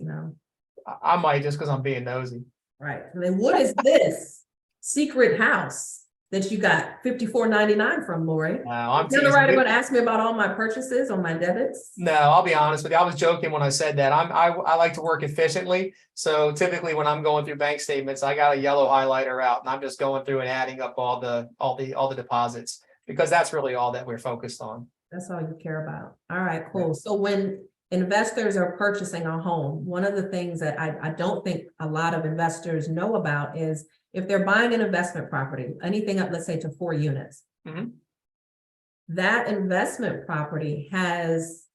I might just because I'm being nosy. Right. And then what is this secret house that you got $54.99 from, Lorie? No, I'm You're the writer teasing. gonna ask me about all my purchases on my debits? No, I'll be honest with you. I was joking when I said that. I like to work efficiently. So typically when I'm going through bank statements, I got a yellow highlighter out and I'm just going through and adding up all the deposits because that's really all that we're focused on. That's all you care about. All right, cool. So when investors are purchasing a home, one of the things that I don't think a lot of investors know about is if they're buying an investment property, anything up, let's say to 4 units, Mhm. that investment property has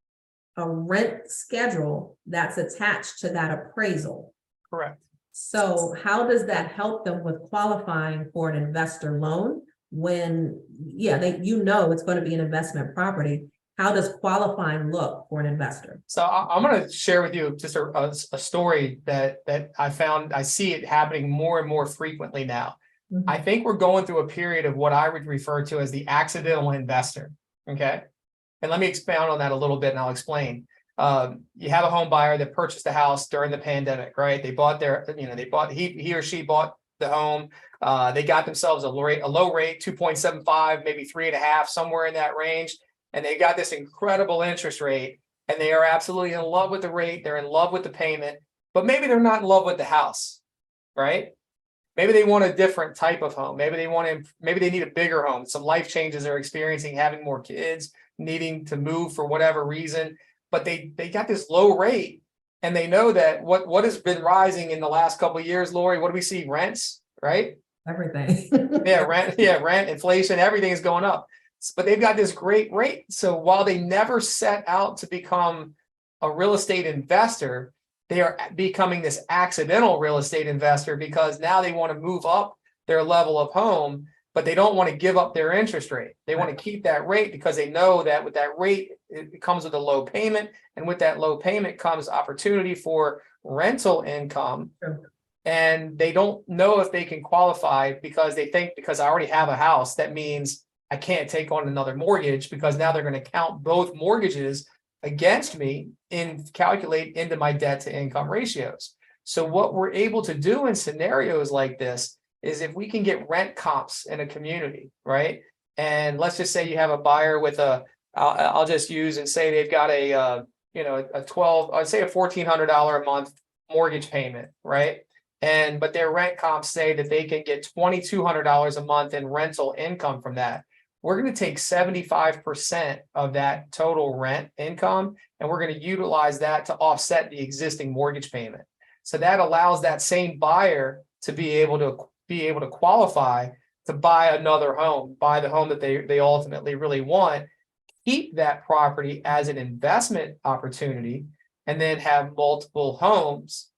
a rent schedule that's attached to that appraisal. Correct. So how does that help them with qualifying for an investor loan when, it's going to be an investment property? How does qualifying look for an investor? So I'm going to share with you just a story that I found. I see it happening more and more frequently now. Mhm. I think we're going through a period of what I would refer to as the accidental investor. Okay. And let me expound on that a little bit and I'll explain. You have a home buyer that purchased a house during the pandemic, right? They bought he or she bought the home. They got themselves a low rate, 2.75, maybe 3.5, somewhere in that range. And they got this incredible interest rate and they are absolutely in love with the rate. They're in love with the payment, but maybe they're not in love with the house, right? Maybe they want a different type of home. Maybe they need a bigger home. Some life changes they're experiencing, having more kids, needing to move for whatever reason. But they got this low rate and they know that what has been rising in the last couple of years, Lorie, what do we see? Rents, right? Everything. Rent, inflation, everything is going up. But they've got this great rate. So while they never set out to become a real estate investor, they are becoming this accidental real estate investor because now they want to move up their level of home, but they don't want to give up their interest rate. They want to keep that rate because they know that with that rate, it comes with a low payment. And with that low payment comes opportunity for rental income. Sure. And they don't know if they can qualify because they think because I already have a house, that means I can't take on another mortgage because now they're going to count both mortgages against me and calculate into my debt to income ratios. So what we're able to do in scenarios like this is if we can get rent comps in a community, right? And let's just say you have a buyer with I'll just use and say they've got a $1,400 a month mortgage payment, right? But their rent comps say that they can get $2,200 a month in rental income from that. We're going to take 75% of that total rent income, and we're going to utilize that to offset the existing mortgage payment. So that allows that same buyer to be able to qualify to buy another home, buy the home that they ultimately really want, keep that property as an investment opportunity, and then have multiple homes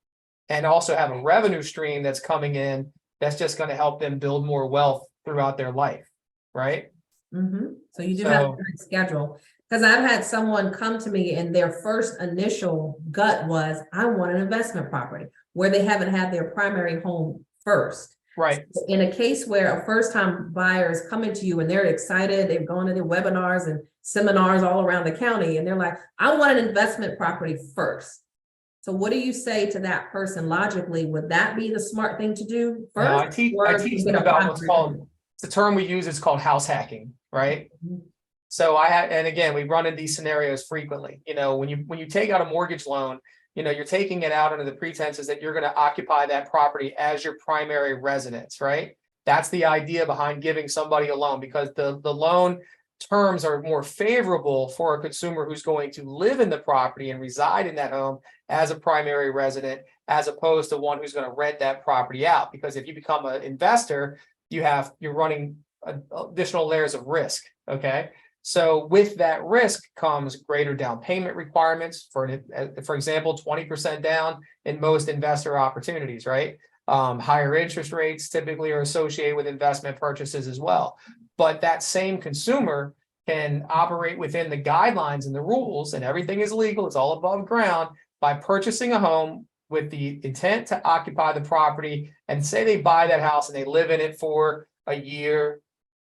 and also have a revenue stream that's coming in that's just going to help them build more wealth throughout their life, right? Mm-hmm. So you do have a schedule, because I've had someone come to me and their first initial gut was, I want an investment property, where they haven't had their primary home first. Right. So in a case where a first-time buyer is coming to you and they're excited, they've gone to their webinars and seminars all around the county, and they're like, I want an investment property first. So what do you say to that person logically? Would that be the smart thing to do first? No, I teach them about what's called, it's a term we use, it's called house hacking, right? Mm-hmm. So and again, we run into these scenarios frequently. When you take out a mortgage loan, you're taking it out under the pretenses that you're going to occupy that property as your primary residence, right? That's the idea behind giving somebody a loan, because the loan terms are more favorable for a consumer who's going to live in the property and reside in that home as a primary resident, as opposed to one who's going to rent that property out. Because if you become an investor, you're running additional layers of risk. Okay. So with that risk comes greater down payment requirements for example, 20% down in most investor opportunities, right? Higher interest rates typically are associated with investment purchases as well. But that same consumer can operate within the guidelines and the rules, and everything is legal, it's all above ground, by purchasing a home with the intent to occupy the property, and say they buy that house and they live in it for a year,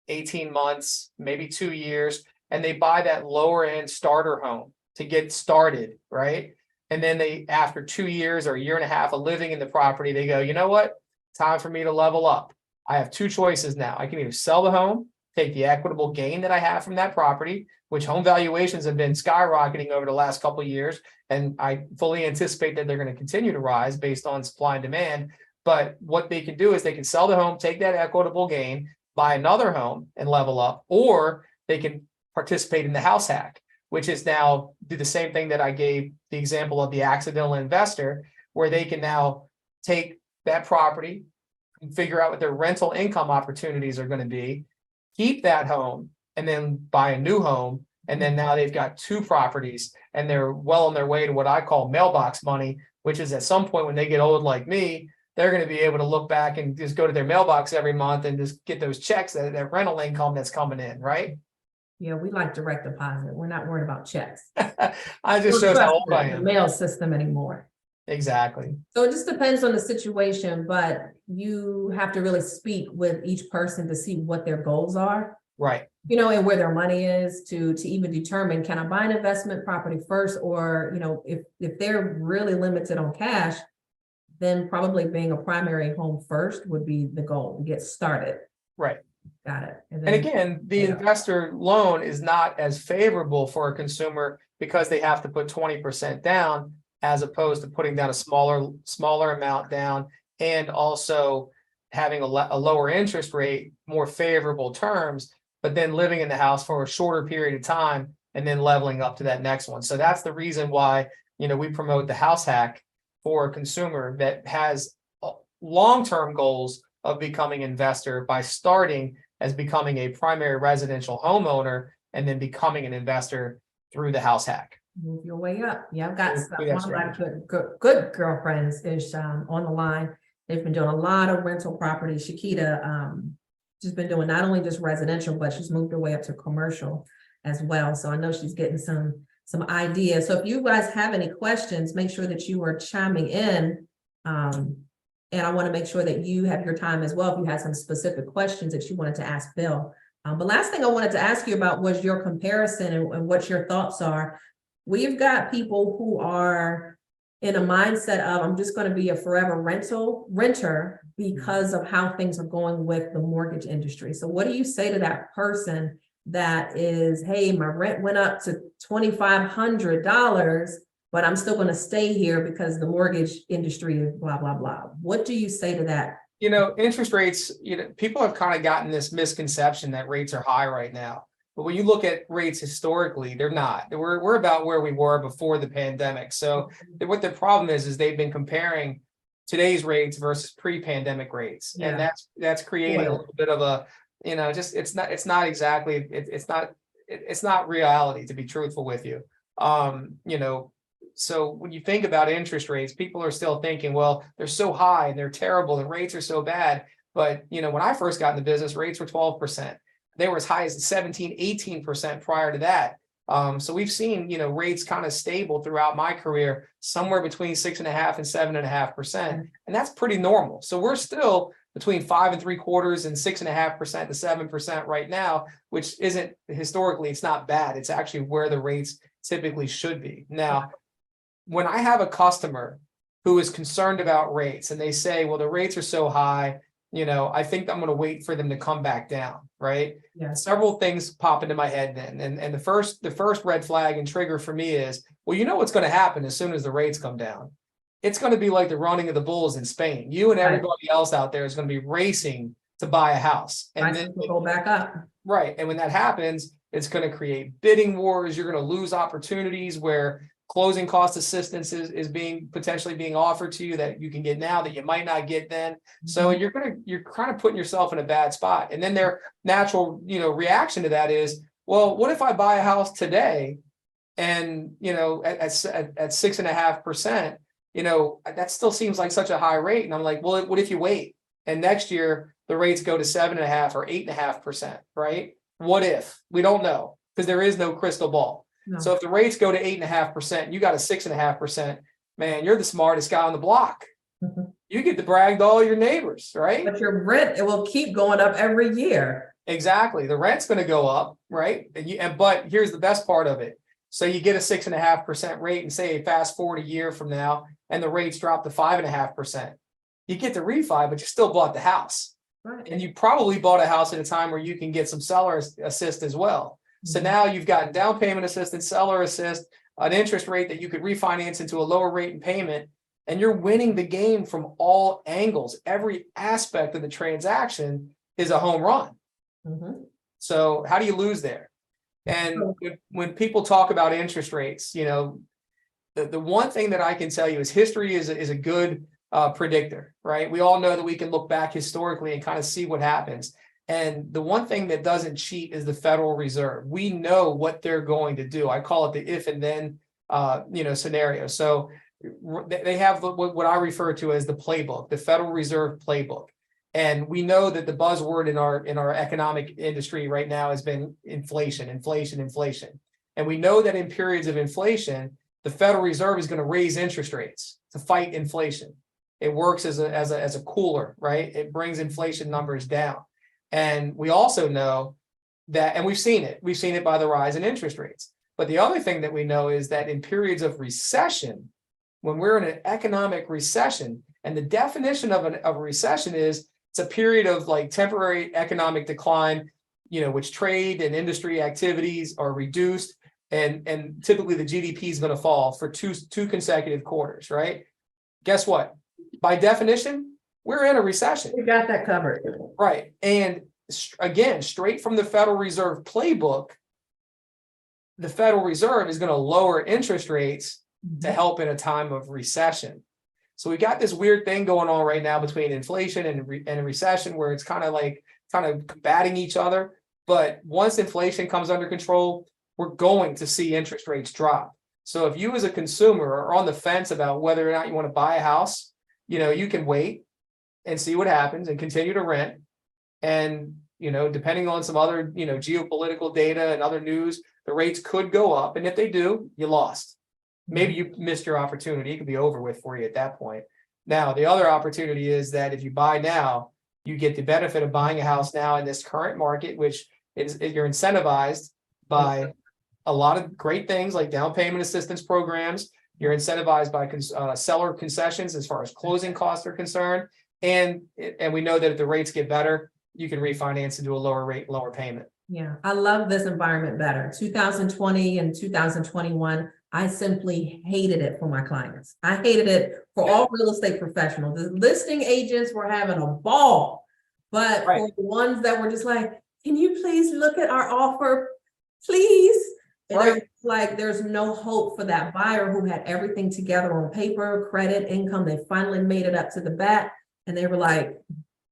18 months, maybe 2 years, and they buy that lower end starter home to get started, right? And then they, after 2 years or a year and a half of living in the property, they go, you know what? Time for me to level up. I have two choices now. I can either sell the home, take the equitable gain that I have from that property, which home valuations have been skyrocketing over the last couple of years. And I fully anticipate that they're going to continue to rise based on supply and demand. But what they can do is they can sell the home, take that equitable gain, buy another home and level up, or they can participate in the house hack, which is now do the same thing that I gave the example of the accidental investor, where they can now take that property and figure out what their rental income opportunities are going to be, keep that home, and then buy a new home. And then now they've got two properties and they're well on their way to what I call mailbox money, which is at some point when they get old like me, they're going to be able to look back and just go to their mailbox every month and just get those checks, that rental income that's coming in, right? Yeah, we like direct deposit. We're not worried about checks. I just shows how old I The am. mail system anymore. Exactly. So it just depends on the situation, but you have to really speak with each person to see what their goals are. Right. You know, and where their money is to even determine, can I buy an investment property first? Or, you know, if they're really limited on cash, then probably being a primary home first would be the goal to get started. Right. Got it. And again, the investor loan is not as favorable for a consumer because they have to put 20% down as opposed to putting down a smaller amount down, and also having a lower interest rate, more favorable terms, but then living in the house for a shorter period of time and then leveling up to that next one. So that's the reason why, you know, we promote the house hack for a consumer that has long-term goals of becoming an investor by starting as becoming a primary residential homeowner and then becoming an investor through the house hack. Move your way up. Yeah, I've got Yeah, one of my good girlfriends is on the line. They've been doing a lot of rental property. Shakita, she's been doing not only just residential, but she's moved her way up to commercial as well. So I know she's getting some ideas. So if you guys have any questions, make sure that you are chiming in. And I want to make sure that you have your time as well if you have some specific questions that you wanted to ask Bill. But last thing I wanted to ask you about was your comparison and what your thoughts are. We've got people who are in a mindset of, I'm just going to be a forever renter because of how things are going with the mortgage industry. So what do you say to that person that is, hey, my rent went up to $2,500, but I'm still going to stay here because the mortgage industry is blah, blah, blah. What do you say to that? You know, interest rates, you know, people have kind of gotten this misconception that rates are high right now. But when you look at rates historically, they're not. We're about where we were before the pandemic. So what the problem is they've been comparing today's rates versus pre-pandemic rates. Yeah. And that's creating a little bit of a, you know, just it's not exactly it's not reality, to be truthful with you. You know, so when you think about interest rates, people are still thinking, well, they're so high and they're terrible and rates are so bad. But, you know, when I first got in the business, rates were 12%. They were as high as 17, 18% prior to that. So we've seen, you know, rates kind of stable throughout my career, somewhere between 6.5% and 7.5%. And that's pretty normal. So we're still between 5.75% and 6.5% to 7% right now, which isn't historically, it's not bad. It's actually where the rates typically should be. Now, when I have a customer who is concerned about rates and they say, well, the rates are so high, you know, I think I'm going to wait for them to come back down, right? Yeah. Several things pop into my head then. And the first red flag and trigger for me is, well, you know what's going to happen as soon as the rates come down? It's going to be like the running of the bulls in Spain. You and everybody else out there is going to be racing to buy a house. And then go back up. Right. And when that happens, it's going to create bidding wars. You're going to lose opportunities where closing cost assistance is potentially being offered to you that you can get now that you might not get then. So you're kind of putting yourself in a bad spot. And then their natural, you know, reaction to that is, well, what if I buy a house today and, you know, at 6.5%, you know, that still seems like such a high rate. And I'm like, well, what if you wait and next year the rates go to 7.5 or 8.5%, right? What if? We don't know because there is no crystal ball. No. So if the rates go to 8.5%, you got a 6.5%, man, you're the smartest guy on the block. Mhm. You get to brag to all your neighbors, right? But your rent, it will keep going up every year. Exactly. The rent's going to go up, right? But here's the best part of it. So you get a 6.5% rate and say fast forward a year from now, and the rates drop to 5.5%. You get the refi, but you still bought the house. Right. And you probably bought a house at a time where you can get some seller assist as well. So now you've gotten down payment assistance, seller assist, an interest rate that you could refinance into a lower rate in payment. And you're winning the game from all angles. Every aspect of the transaction is a home run. Mhm. So how do you lose there? And when people talk about interest rates, the one thing that I can tell you is history is a good predictor, right? We all know that we can look back historically and kind of see what happens. And the one thing that doesn't cheat is the Federal Reserve. We know what they're going to do. I call it the if and then, scenario. So they have what I refer to as the playbook, the Federal Reserve playbook. And we know that the buzzword in our economic industry right now has been inflation. And we know that in periods of inflation, the Federal Reserve is going to raise interest rates to fight inflation. It works as a cooler, right? It brings inflation numbers down. And we also know that, and we've seen it by the rise in interest rates. But the other thing that we know is that in periods of recession, when we're in an economic recession, and the definition of a recession is it's a period of like temporary economic decline, which trade and industry activities are reduced, and typically the GDP is going to fall for two consecutive quarters, right? Guess what? By definition, we're in a recession. We got that covered. Right. And again, straight from the Federal Reserve playbook, the Federal Reserve is going to lower interest rates to help in a time of recession. So we got this weird thing going on right now between inflation and a recession, where it's kind of combating each other. But once inflation comes under control, we're going to see interest rates drop. So if you as a consumer are on the fence about whether or not you want to buy a house, you can wait and see what happens and continue to rent. And, depending on some other, geopolitical data and other news, the rates could go up. And if they do, you lost. Maybe you missed your opportunity. It could be over with for you at that point. Now, the other opportunity is that if you buy now, you get the benefit of buying a house now in this current market, which is you're incentivized by a lot of great things like down payment assistance programs. You're incentivized by seller concessions as far as closing costs are concerned. And we know that if the rates get better, you can refinance into a lower rate, lower payment. Yeah, I love this environment better. 2020 and 2021, I simply hated it for my clients. I hated it for all real estate professionals. The listing agents were having a ball, but for the ones that were just like, can you please look at our offer, please? And it's like, there's no hope for that buyer who had everything together on paper, credit, income. They finally made it up to the bat, and they were like,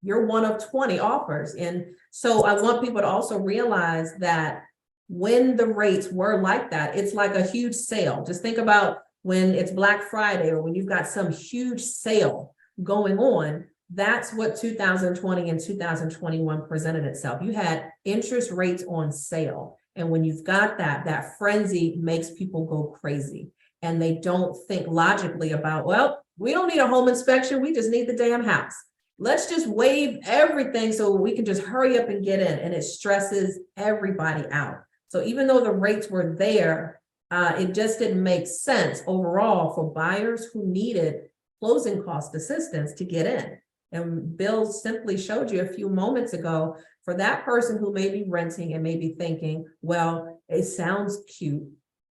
you're one of 20 offers. And so I want people to also realize that when the rates were like that, it's like a huge sale. Just think about when it's Black Friday or when you've got some huge sale going on. That's what 2020 and 2021 presented itself. You had interest rates on sale. And when you've got that frenzy makes people go crazy. And they don't think logically about, well, we don't need a home inspection. We just need the damn house. Let's just waive everything so we can just hurry up and get in. And it stresses everybody out. So even though the rates were there, it just didn't make sense overall for buyers who needed closing cost assistance to get in. And Bill simply showed you a few moments ago, for that person who may be renting and may be thinking, well, it sounds cute,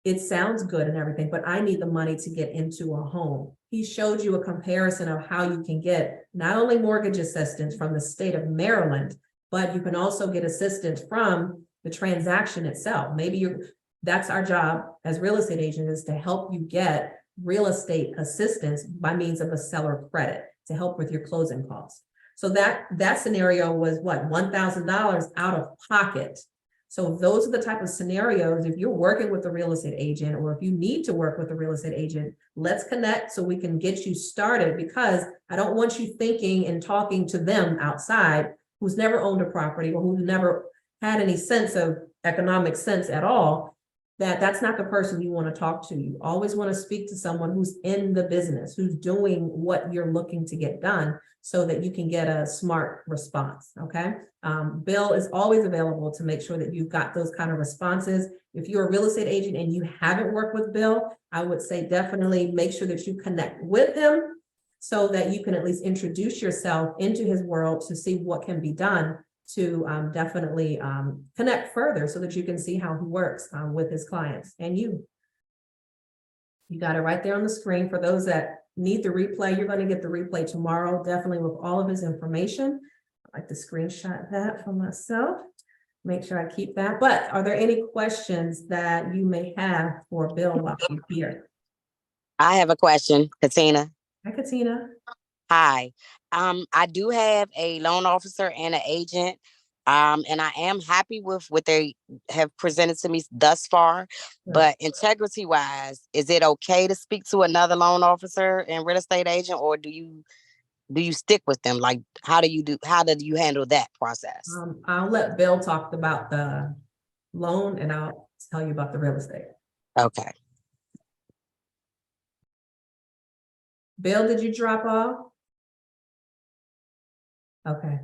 it sounds good and everything, but I need the money to get into a home. He showed you a comparison of how you can get not only mortgage assistance from the state of Maryland, but you can also get assistance from the transaction itself. Maybe that's our job as real estate agents, is to help you get real estate assistance by means of a seller credit to help with your closing costs. So that scenario was what, $1,000 out of pocket. So those are the type of scenarios, if you're working with a real estate agent, or if you need to work with a real estate agent, let's connect so we can get you started, because I don't want you thinking and talking to them outside who's never owned a property or who's never had any sense of economic sense at all. that's not the person you want to talk to. You always want to speak to someone who's in the business, who's doing what you're looking to get done so that you can get a smart response, okay? Bill is always available to make sure that you've got those kind of responses. If you're a real estate agent and you haven't worked with Bill, I would say definitely make sure that you connect with him so that you can at least introduce yourself into his world to see what can be done to definitely connect further so that you can see how he works with his clients and you. You got it right there on the screen. For those that need the replay, you're going to get the replay tomorrow, definitely with all of his information. I like to screenshot that for myself. Make sure I keep that. But are there any questions that you may have for Bill while he's here? I have a question, Katina. Hi, Katina. Hi. I do have a loan officer and an agent. And I am happy with what they have presented to me thus far. But integrity wise, is it okay to speak to another loan officer and real estate agent, or do you stick with them? Like, how do you handle that process? I'll let Bill talk about the loan and I'll tell you about the real estate. Okay. Bill, did you drop off? Okay.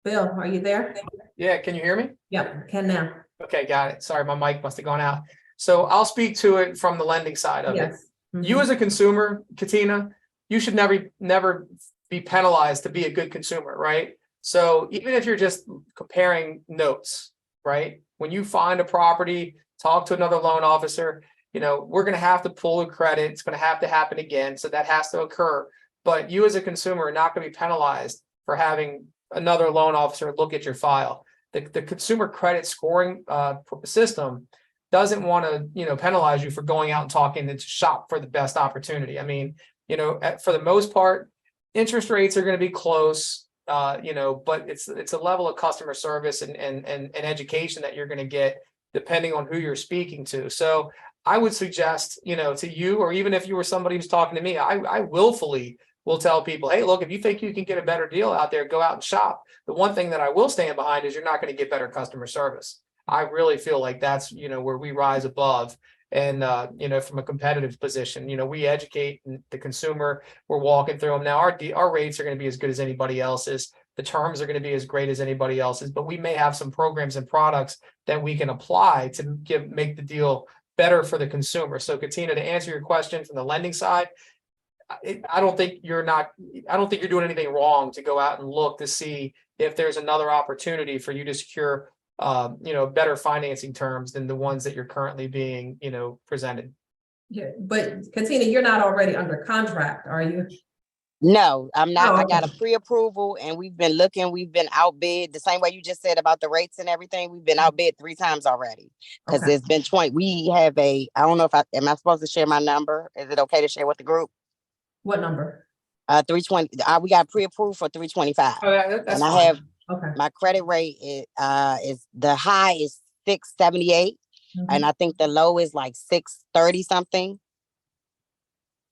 Bill, are you there? Yeah, can you hear me? Yep, can now. Okay, got it. Sorry, my mic must have gone out. So I'll speak to it from the lending side of it. Yes. You as a consumer, Katina, you should never be penalized to be a good consumer, right? So even if you're just comparing notes, right? When you find a property, talk to another loan officer, we're going to have to pull a credit. It's going to have to happen again. So that has to occur. But you as a consumer are not going to be penalized for having another loan officer look at your file. The consumer credit scoring system doesn't want to, penalize you for going out and talking to shop for the best opportunity. I mean, for the most part, interest rates are going to be close, but it's a level of customer service and education that you're going to get depending on who you're speaking to. So I would suggest, to you, or even if you were somebody who's talking to me, I willfully will tell people, hey, look, if you think you can get a better deal out there, go out and shop. The one thing that I will stand behind is you're not going to get better customer service. I really feel like that's, where we rise above. And, from a competitive position, we educate the consumer. We're walking through them. Now, our rates are going to be as good as anybody else's. The terms are going to be as great as anybody else's, but we may have some programs and products that we can apply to make the deal better for the consumer. So, Katina, to answer your question from the lending side, I don't think you're doing anything wrong to go out and look to see if there's another opportunity for you to secure, better financing terms than the ones that you're currently being, presented. Yeah, but Katina, you're not already under contract, are you? No, I'm not. Oh, I got okay. a pre-approval and we've been outbid the same way you just said about the rates and everything. We've been outbid 3 times already because Okay. it's been 20. We have I don't know if am I supposed to share my number? Is it okay to share with the group? What number? 320. We got pre-approved for 325. Oh, that's and fine. I have Okay. my credit rate is the high is 678 and I think the low is like 630 something.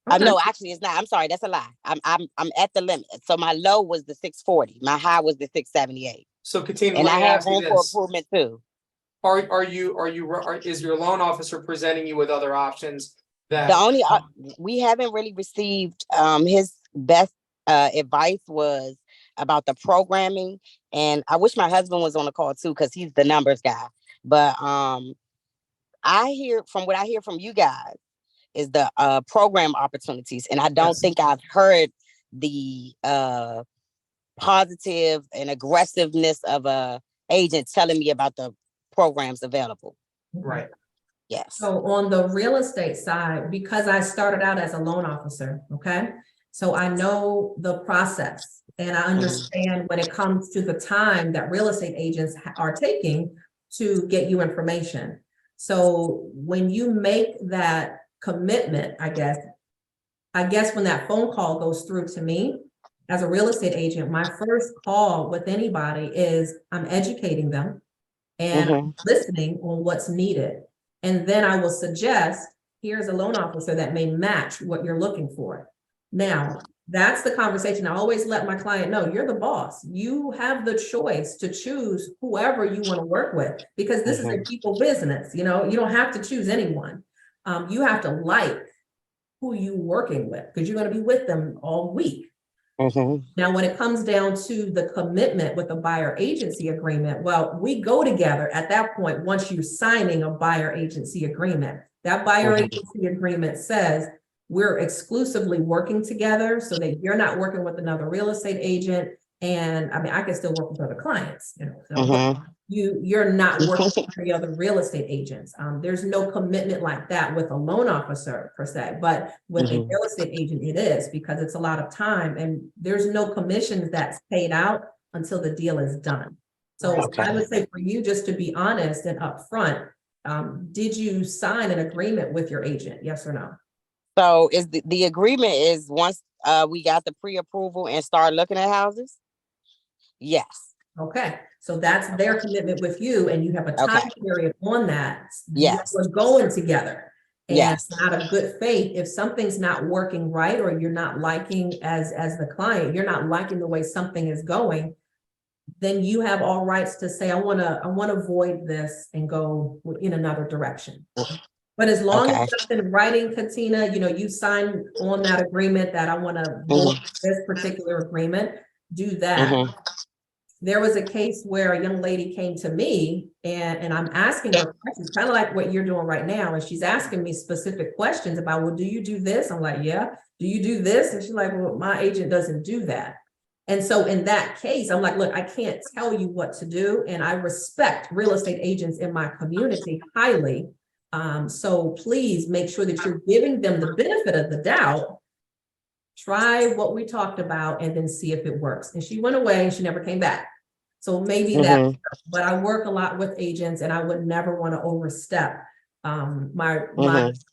Okay. No, actually it's not. I'm sorry, that's a lie. I'm at the limit. So my low was the 640. My high was the 678. So, Katina, And let I me have ask you room for this. improvement too. Is your loan officer presenting you with other options that The only we haven't really received his best advice was about the programming, and I wish my husband was on the call too because he's the numbers guy. But I hear from you guys is the program opportunities, and I don't think I've heard the positive and aggressiveness of a agent telling me about the programs available. right? Yes. So on the real estate side, because I started out as a loan officer, okay? So I know the process and I understand when it comes to the time that real estate agents are taking to get you information. So when you make that commitment, I guess when that phone call goes through to me as a real estate agent, my first call with anybody is I'm educating them and listening on what's needed. And then I will suggest, here's a loan officer that may match what you're looking for. Now, That's the conversation. I always let my client know, you're the boss. You have the choice to choose whoever you want to work with, because this is a people business. You know, you don't have to choose anyone. You have to like who you working with, because you're going to be with them all week. Now, when it comes down to the commitment with the buyer agency agreement, well, we go together at that point. Once you're signing a buyer agency agreement, that buyer agency agreement says we're exclusively working together, so that you're not working with another real estate agent. And I mean, I can still work with other clients, you know, so you're not working with any other real estate agents. There's no commitment like that with a loan officer per se, but with a real estate agent, it is, because it's a lot of time and there's no commissions that's paid out until the deal is done. So I would say for you, just to be honest and upfront, did you sign an agreement with your agent? Yes or no? So is the agreement is once we got the pre-approval and start looking at houses? Yes. Okay, so that's their commitment with you, and you have a time period on that. Yes. We're going together. And Yes. out of good faith, if something's not working right, or you're not liking as the client, you're not liking the way something is going, then you have all rights to say, I want to avoid this and go in another direction. But as long as it's in writing, Katina, you know, you sign on that agreement that I want to void this particular agreement, do that. There was a case where a young lady came to me and I'm asking her questions, kind of like what you're doing right now. And she's asking me specific questions about, well, do you do this? I'm like, yeah. Do you do this? And she's like, well, my agent doesn't do that. And so in that case, I'm like, look, I can't tell you what to do. And I respect real estate agents in my community highly. So please make sure that you're giving them the benefit of the doubt. Try what we talked about and then see if it works. And she went away and she never came back. So maybe that, but I work a lot with agents and I would never want to overstep my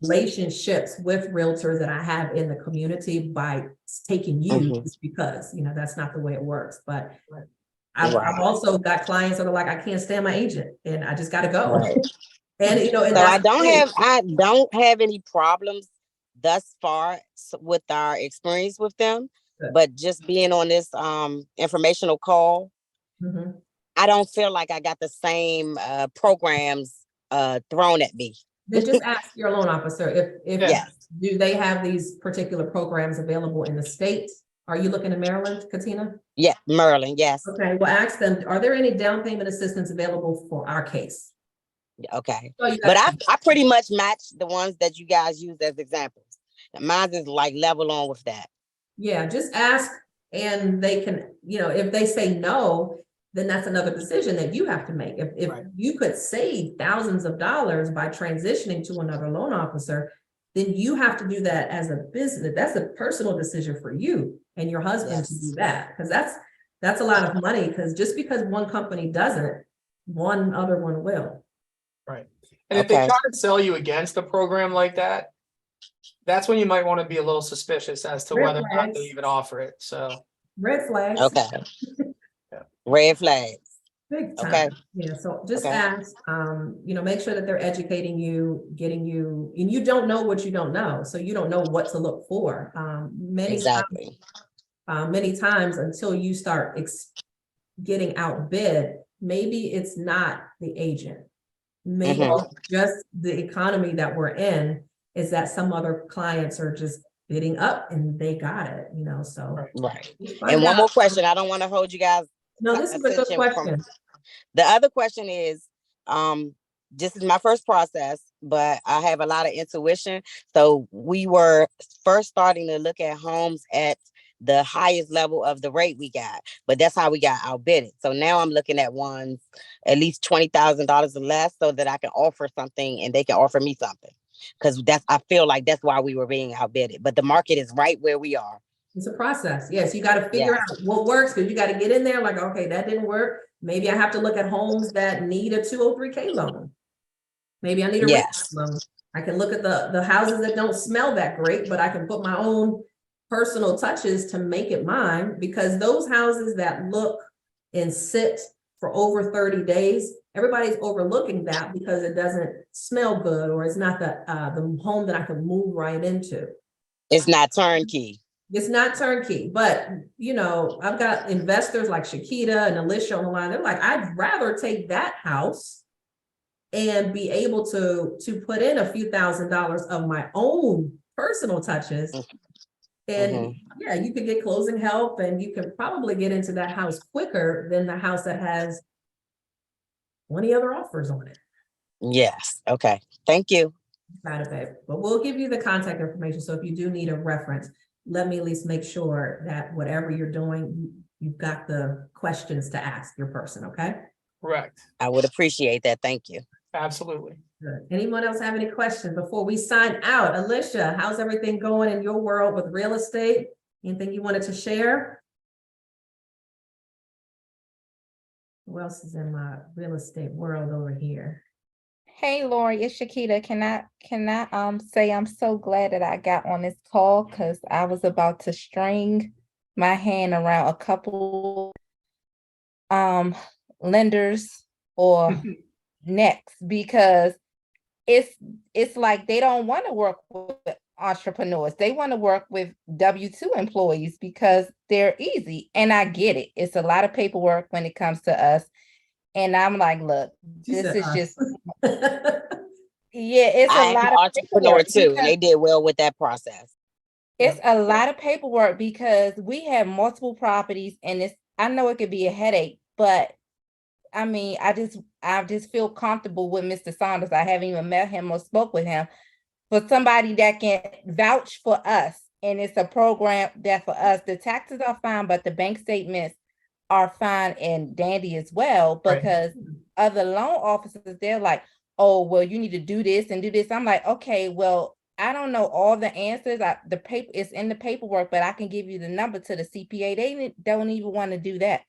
relationships with realtors that I have in the community by taking you just because, you know, that's not the way it works. But I've also got clients that are like, I can't stand my agent and I just got to go. And, you know, and so I don't have any problems thus far with our experience with them, but just being on this informational call, I don't feel like I got the same programs thrown at me. Then just ask your loan officer if do they have these particular programs available in the state? Are you looking in Maryland, Katina? Yeah, Maryland, yes. Okay, well, ask them, are there any down payment assistance available for our case? Okay, but I pretty much match the ones that you guys use as examples. Mine is like level on with that. Yeah, just ask and they can, you know, if they say no, then that's another decision that you have to make. If you could save thousands of dollars by transitioning to another loan officer, then you have to do that as a business. That's a personal decision for you and your husband to do that, because that's a lot of money, because just because one company doesn't, one other one will. Right. And if they try to sell you against a program like that, that's when you might want to be a little suspicious as to whether or not they even offer it. So red flags. Okay. Red flags. Big time. Yeah. So just ask, you know, make sure that they're educating you, getting you, and you don't know what you don't know. So you don't know what to look for. Many times until you start getting outbid, maybe it's not the agent. Maybe just the economy that we're in is that some other clients are just bidding up and they got it, you know, so. And one more question. I don't want to hold you guys. No, this is a good question. The other question is, this is my first process, but I have a lot of intuition. So we were first starting to look at homes at the highest level of the rate we got, but that's how we got outbidded. So now I'm looking at ones at least $20,000 or less so that I can offer something and they can offer me something. Because I feel like that's why we were being outbidded, but the market is right where we are. It's a process. Yes, you got to figure out what works, because you got to get in there like, okay, that didn't work. Maybe I have to look at homes that need a 203K loan. Maybe I need a rate loan. I can look at the houses that don't smell that great, but I can put my own personal touches to make it mine, because those houses that look and sit for over 30 days, everybody's overlooking that because it doesn't smell good, or it's not the home that I can move right into. It's not turnkey. It's not turnkey, but you know, I've got investors like Shakita and Alicia on the line. They're like, I'd rather take that house and be able to put in a few $1,000s of my own personal touches. And yeah, you could get closing help and you can probably get into that house quicker than the house that has 20 other offers on it. Yes. Okay. Thank you. Got it, babe. But we'll give you the contact information. So if you do need a reference, let me at least make sure that whatever you're doing, you've got the questions to ask your person, okay? Correct. I would appreciate that. Thank you. Absolutely. Good. Anyone else have any questions before we sign out? Alicia, how's everything going in your world with real estate? Anything you wanted to share? Who else is in my real estate world over here? Hey Lorie, it's Shakita. Can I say I'm so glad that I got on this call because I was about to string my hand around a couple lenders or necks because it's like they don't want to work with entrepreneurs. They want to work with W-2 employees because they're easy. And I get it. It's a lot of paperwork when it comes to us. And I'm like, look, this is just yeah, it's I a am lot an of entrepreneur too, and because they did well with that process. it's a lot of paperwork because we have multiple properties and I know it could be a headache, but I mean, I just feel comfortable with Mr. Saunders. I haven't even met him or spoke with him. For somebody that can vouch for us, and it's a program that for us, the taxes are fine, but the bank statements are fine and dandy as well, because other loan officers, they're like, oh, well, you need to do this and do this. I'm like, okay, well, I don't know all the answers. The paper is in the paperwork, but I can give you the number to the CPA. They don't even want to do that.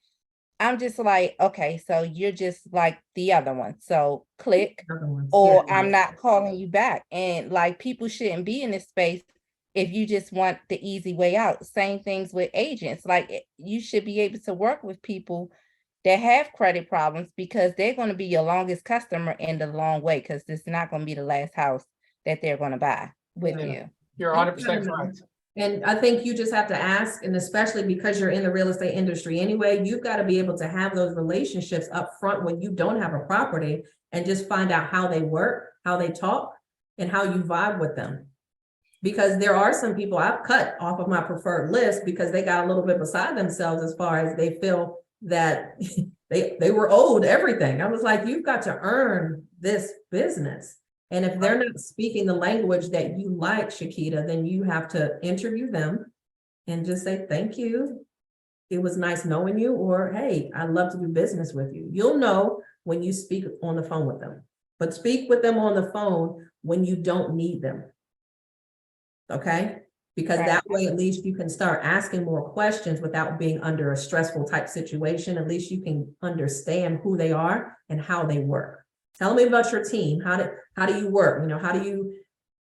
I'm just like, okay, so you're just like the other one. So click, or I'm not calling you back. And like, people shouldn't be in this space if you just want the easy way out. Same things with agents. Like, you should be able to work with people that have credit problems because they're going to be your longest customer in the long way, because this is not going to be the last house that they're going to buy with you. You're 100% correct. And I think you just have to ask, and especially because you're in the real estate industry anyway, you've got to be able to have those relationships up front when you don't have a property and just find out how they work, how they talk, and how you vibe with them. Because there are some people I've cut off of my preferred list because they got a little bit beside themselves as far as they feel that they were owed everything. I was like, you've got to earn this business. And if they're not speaking the language that you like, Shakita, then you have to interview them and just say, thank you. It was nice knowing you, or, hey, I'd love to do business with you. You'll know when you speak on the phone with them, but speak with them on the phone when you don't need them. Okay? Because that way, at least you can start asking more questions without being under a stressful type situation. At least you can understand who they are and how they work. Tell me about your team. How do you work? You know, how do you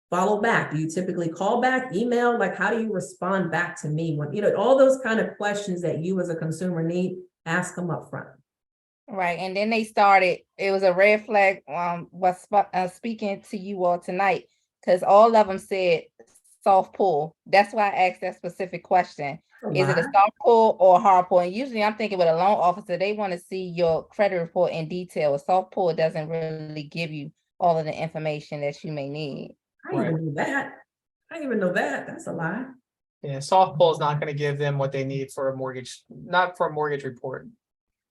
follow back? Do you typically call back, email? Like, how do you respond back to me when, you know, all those kind of questions that you as a consumer need, ask them up front. Right. And then they started, it was a red flag, was speaking to you all tonight, because all of them said soft pull. That's why I asked that specific question. Is it a soft pull or hard pull? And usually I'm thinking with a loan officer, they want to see your credit report in detail. A soft pull doesn't really give you all of the information that you may need. I didn't even know that. I didn't even know that. That's a lie. Yeah, soft pull is not going to give them what they need for a mortgage, not for a mortgage report.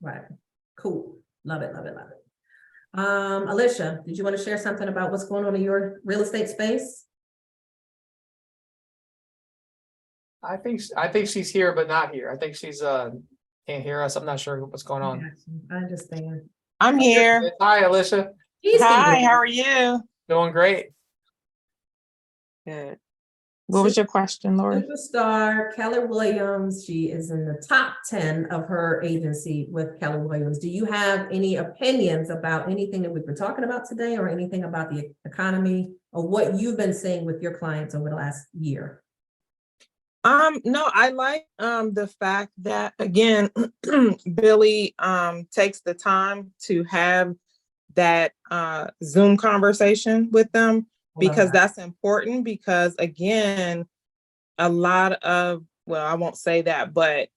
Right. Cool. Love it, love it, love it. Alicia, did you want to share something about what's going on in your real estate space? I think she's here, but not here. I think she's can't hear us. I'm not sure what's going on. I understand. I'm here. Hi, Alicia. Hi, how are you? Doing great. Good. What was your question, Lorie? Superstar Keller Williams. She is in the top 10 of her agency with Keller Williams. Do you have any opinions about anything that we've been talking about today, or anything about the economy, or what you've been seeing with your clients over the last year? No, I like the fact that, again, Billy takes the time to have that Zoom conversation with them, because that's important, because again, a lot of well, I won't say that, but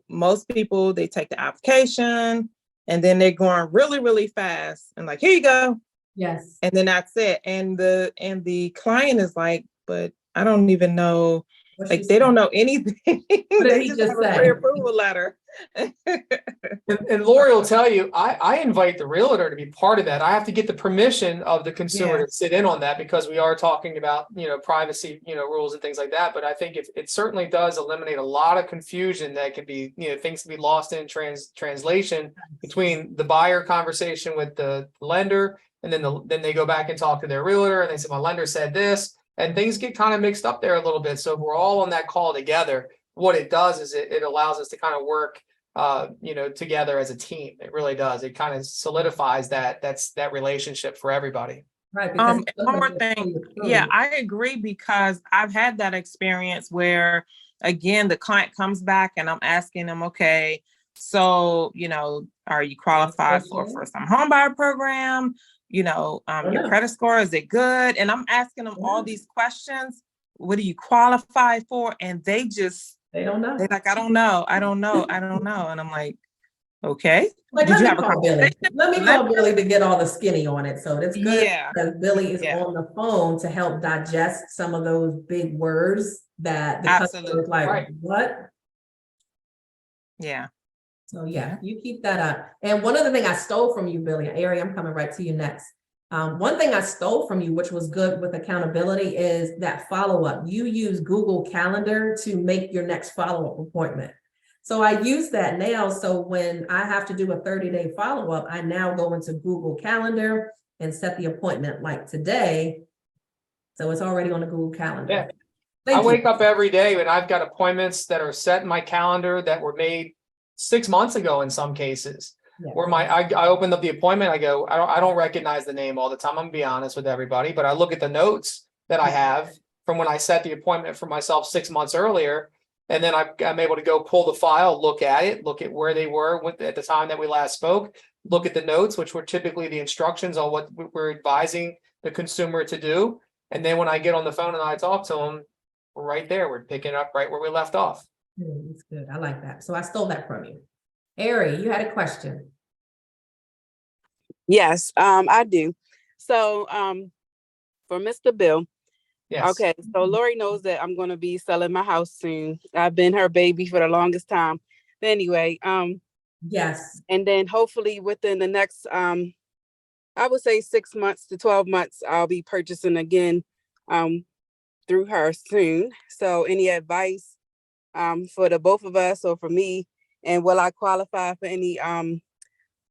most people, they take the application and then they're going really, really fast and like, here you go. Yes. And then that's it. And the client is like, but I don't even know, What like she they said. don't know anything. What did They he just just have a say? pre-approval letter. And Lorie will tell you, I invite the realtor to be part of that. I have to get the permission of the consumer Yeah. to sit in on that because we are talking about, privacy, rules and things like that. But I think it certainly does eliminate a lot of confusion that could be, things can be lost in translation between the buyer conversation with the lender. And then they go back and talk to their realtor and they say, my lender said this, and things get kind of mixed up there a little bit. So if we're all on that call together, what it does is it allows us to kind of work together as a team. It really does. It kind of solidifies that relationship for everybody. Right. Because One more thing. Yeah, I agree, because I've had that experience where, again, the client comes back and I'm asking them, okay, so, are you qualified for a first-time homebuyer program? Your credit score, is it good? And I'm asking them all these questions. What do you qualify for? And they don't know. they're like, I don't know. And I'm like, okay. Like, Did let you me have a call Billy. conversation? Let me call Billy to get all the skinny on it. So it's good Yeah. that Billy is Yeah. on the phone to help digest some of those big words that the customer is like, Right. what? Yeah. So yeah, you keep that up. And one other thing I stole from you, Billy, Ari, I'm coming right to you next. One thing I stole from you, which was good with accountability, is that follow-up. You use Google Calendar to make your next follow-up appointment. So I use that now. So when I have to do a 30-day follow-up, I now go into Google Calendar and set the appointment like today. So it's already on the Google Calendar. Yeah. Thank I you. wake up every day and I've got appointments that are set in my calendar that were made 6 months ago in some cases. Yes. Where I opened up the appointment, I go, I don't recognize the name all the time. I'm gonna be honest with everybody, but I look at the notes that I have from when I set the appointment for myself 6 months earlier. And then I'm able to go pull the file, look at it, look at where they were at the time that we last spoke, look at the notes, which were typically the instructions on what we're advising the consumer to do. And then when I get on the phone and I talk to them, we're right there. We're picking up right where we left off. It's good. I like that. So I stole that from you. Ari, you had a question. Yes, I do. So, for Mr. Bill, Yes. okay, so Lorie knows that I'm going to be selling my house soon. I've been her baby for the longest time. But anyway, Yes. and then hopefully within the next, I would say 6 months to 12 months, I'll be purchasing again, through her soon. So any advice, for the both of us or for me, and will I qualify for any,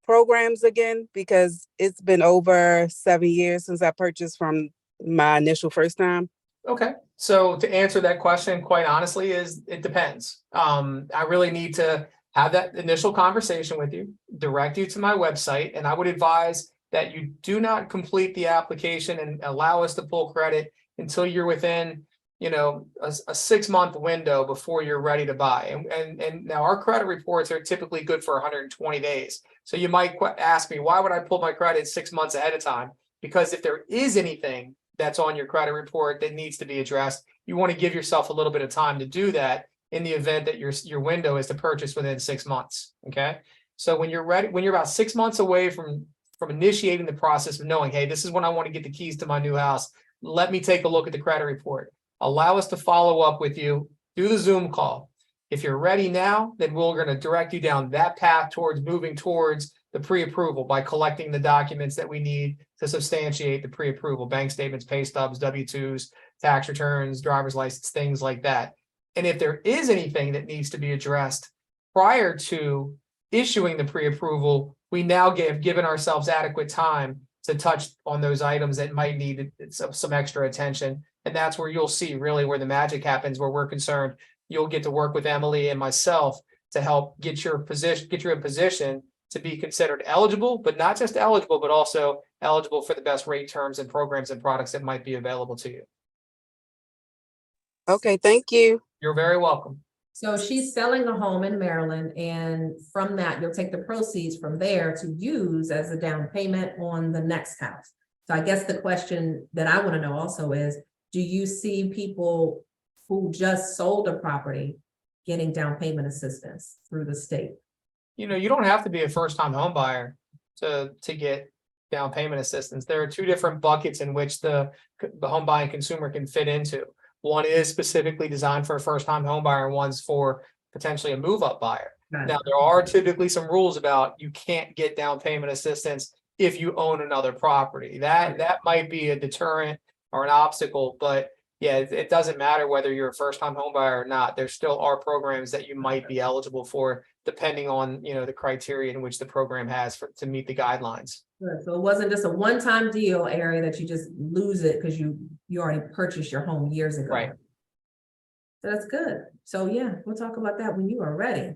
programs again? Because it's been over 7 years since I purchased from my initial first time. Okay. So to answer that question, quite honestly, is it depends. I really need to have that initial conversation with you, direct you to my website, and I would advise that you do not complete the application and allow us to pull credit until you're within, a 6-month window before you're ready to buy. And now our credit reports are typically good for 120 days. So you might ask me, why would I pull my credit 6 months ahead of time? Because if there is anything that's on your credit report that needs to be addressed, you want to give yourself a little bit of time to do that in the event that your window is to purchase within 6 months. Okay. So when you're ready, when you're about 6 months away from initiating the process of knowing, hey, this is when I want to get the keys to my new house, let me take a look at the credit report. Allow us to follow up with you, do the Zoom call. If you're ready now, then we're going to direct you down that path towards moving towards the pre-approval by collecting the documents that we need to substantiate the pre-approval: bank statements, pay stubs, W-2s, tax returns, driver's license, things like that. And if there is anything that needs to be addressed prior to issuing the pre-approval, we now given ourselves adequate time to touch on those items that might need some extra attention. And that's where you'll see really where the magic happens, where we're concerned. You'll get to work with Emily and myself to help get you in position to be considered eligible, but not just eligible, but also eligible for the best rate terms and programs and products that might be available to you. Okay, thank you. You're very welcome. So she's selling a home in Maryland, and from that, you'll take the proceeds from there to use as a down payment on the next house. So I guess the question that I want to know also is, do you see people who just sold a property getting down payment assistance through the state? You know, you don't have to be a first-time home buyer to get down payment assistance. There are two different buckets in which the home buying consumer can fit into. One is specifically designed for a first-time home buyer, and one's for potentially a move-up buyer. Now, there are typically some rules about you can't get down payment assistance if you own another property. That might be a deterrent or an obstacle, but yeah, it doesn't matter whether you're a first-time home buyer or not. There still are programs that you might be eligible for, depending on, you know, the criteria in which the program has to meet the guidelines. Good. So it wasn't just a one-time deal area that you just lose it because you already purchased your home years ago. Right. So that's good. So yeah, we'll talk about that when you are ready.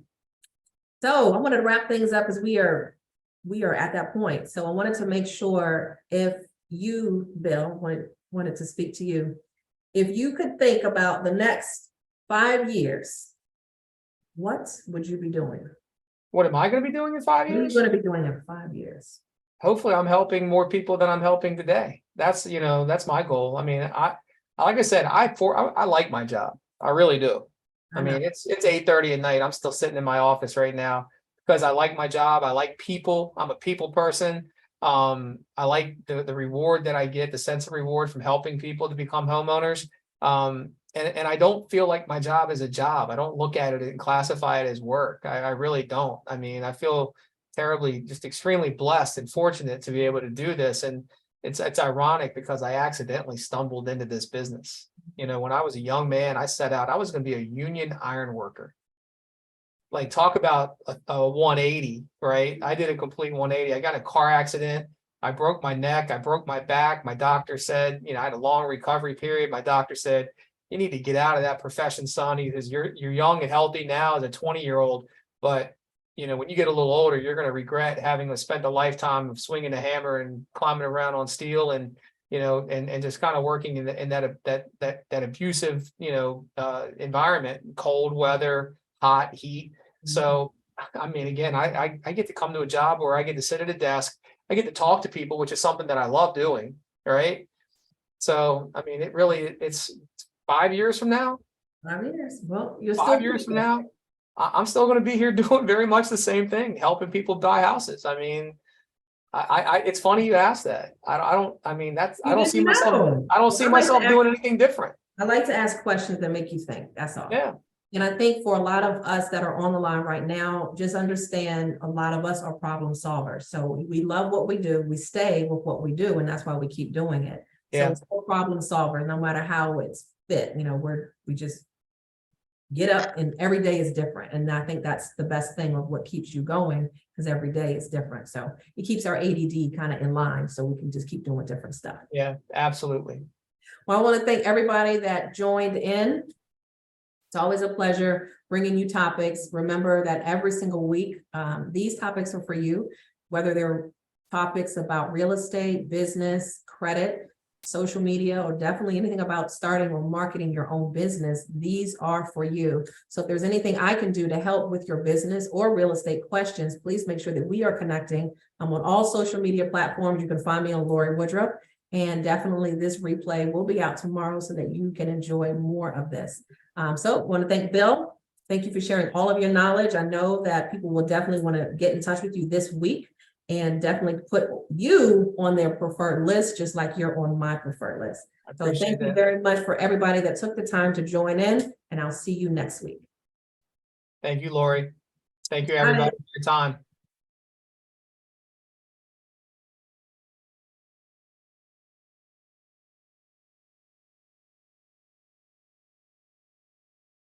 So I wanted to wrap things up because we are at that point. So I wanted to make sure if you, Bill, wanted to speak to you. If you could think about the next 5 years, what would you be doing? What am I going to be doing in 5 What are you years? going to be doing in 5 years? Hopefully I'm helping more people than I'm helping today. That's my goal. I mean, like I said, I like my job. I really do. I mean, it's 8:30 at night. I'm still sitting in my office right now because I like my job. I like people. I'm a people person. I like the reward that I get, the sense of reward from helping people to become homeowners. And I don't feel like my job is a job. I don't look at it and classify it as work. I really don't. I mean, I feel just extremely blessed and fortunate to be able to do this. And it's ironic because I accidentally stumbled into this business. You know, when I was a young man, I set out, I was going to be a union iron worker. Like, talk about a 180, right? I did a complete 180. I got in a car accident. I broke my neck. I broke my back. My doctor said, you know, I had a long recovery period. My doctor said, you need to get out of that profession, son, because you're young and healthy now as a 20-year-old. But, you know, when you get a little older, you're going to regret having spent a lifetime of swinging a hammer and climbing around on steel and, you know, and just kind of working in that abusive, you know, environment, cold weather, hot, heat. So, I mean, again, I get to come to a job where I get to sit at a desk. I get to talk to people, which is something that I love doing. Right. So, I mean, it's 5 years from now. 5 years. Well, you're 5 years from now, I'm still going to be here doing very much the same thing, helping people buy houses. I mean, it's funny you asked that. I don't see myself doing anything different. I like to ask questions that make you think. That's all. Yeah. And I think for a lot of us that are on the line right now, just understand a lot of us are problem solvers. So we love what we do. We stay with what we do, and that's why we keep doing it. Yeah. So it's a problem solver, no matter how it's fit. You know, we just get up, and every day is different. And I think that's the best thing of what keeps you going, because every day is different. So it keeps our ADD kind of in line, so we can just keep doing different stuff. Yeah, absolutely. Well, I want to thank everybody that joined in. It's always a pleasure bringing you topics. Remember that every single week, these topics are for you, whether they're topics about real estate, business, credit, social media, or definitely anything about starting or marketing your own business. These are for you. So if there's anything I can do to help with your business or real estate questions, please make sure that we are connecting. I'm on all social media platforms. You can find me on Lorie Woodruff. And definitely this replay will be out tomorrow so that you can enjoy more of this. So I want to thank Bill. Thank you for sharing all of your knowledge. I know that people will definitely want to get in touch with you this week and definitely put you on their preferred list, just like you're on my preferred list. So thank you very much for everybody that took the time to join in, and I'll see you next week. Thank you, Lorie. Thank you, everybody, for your time.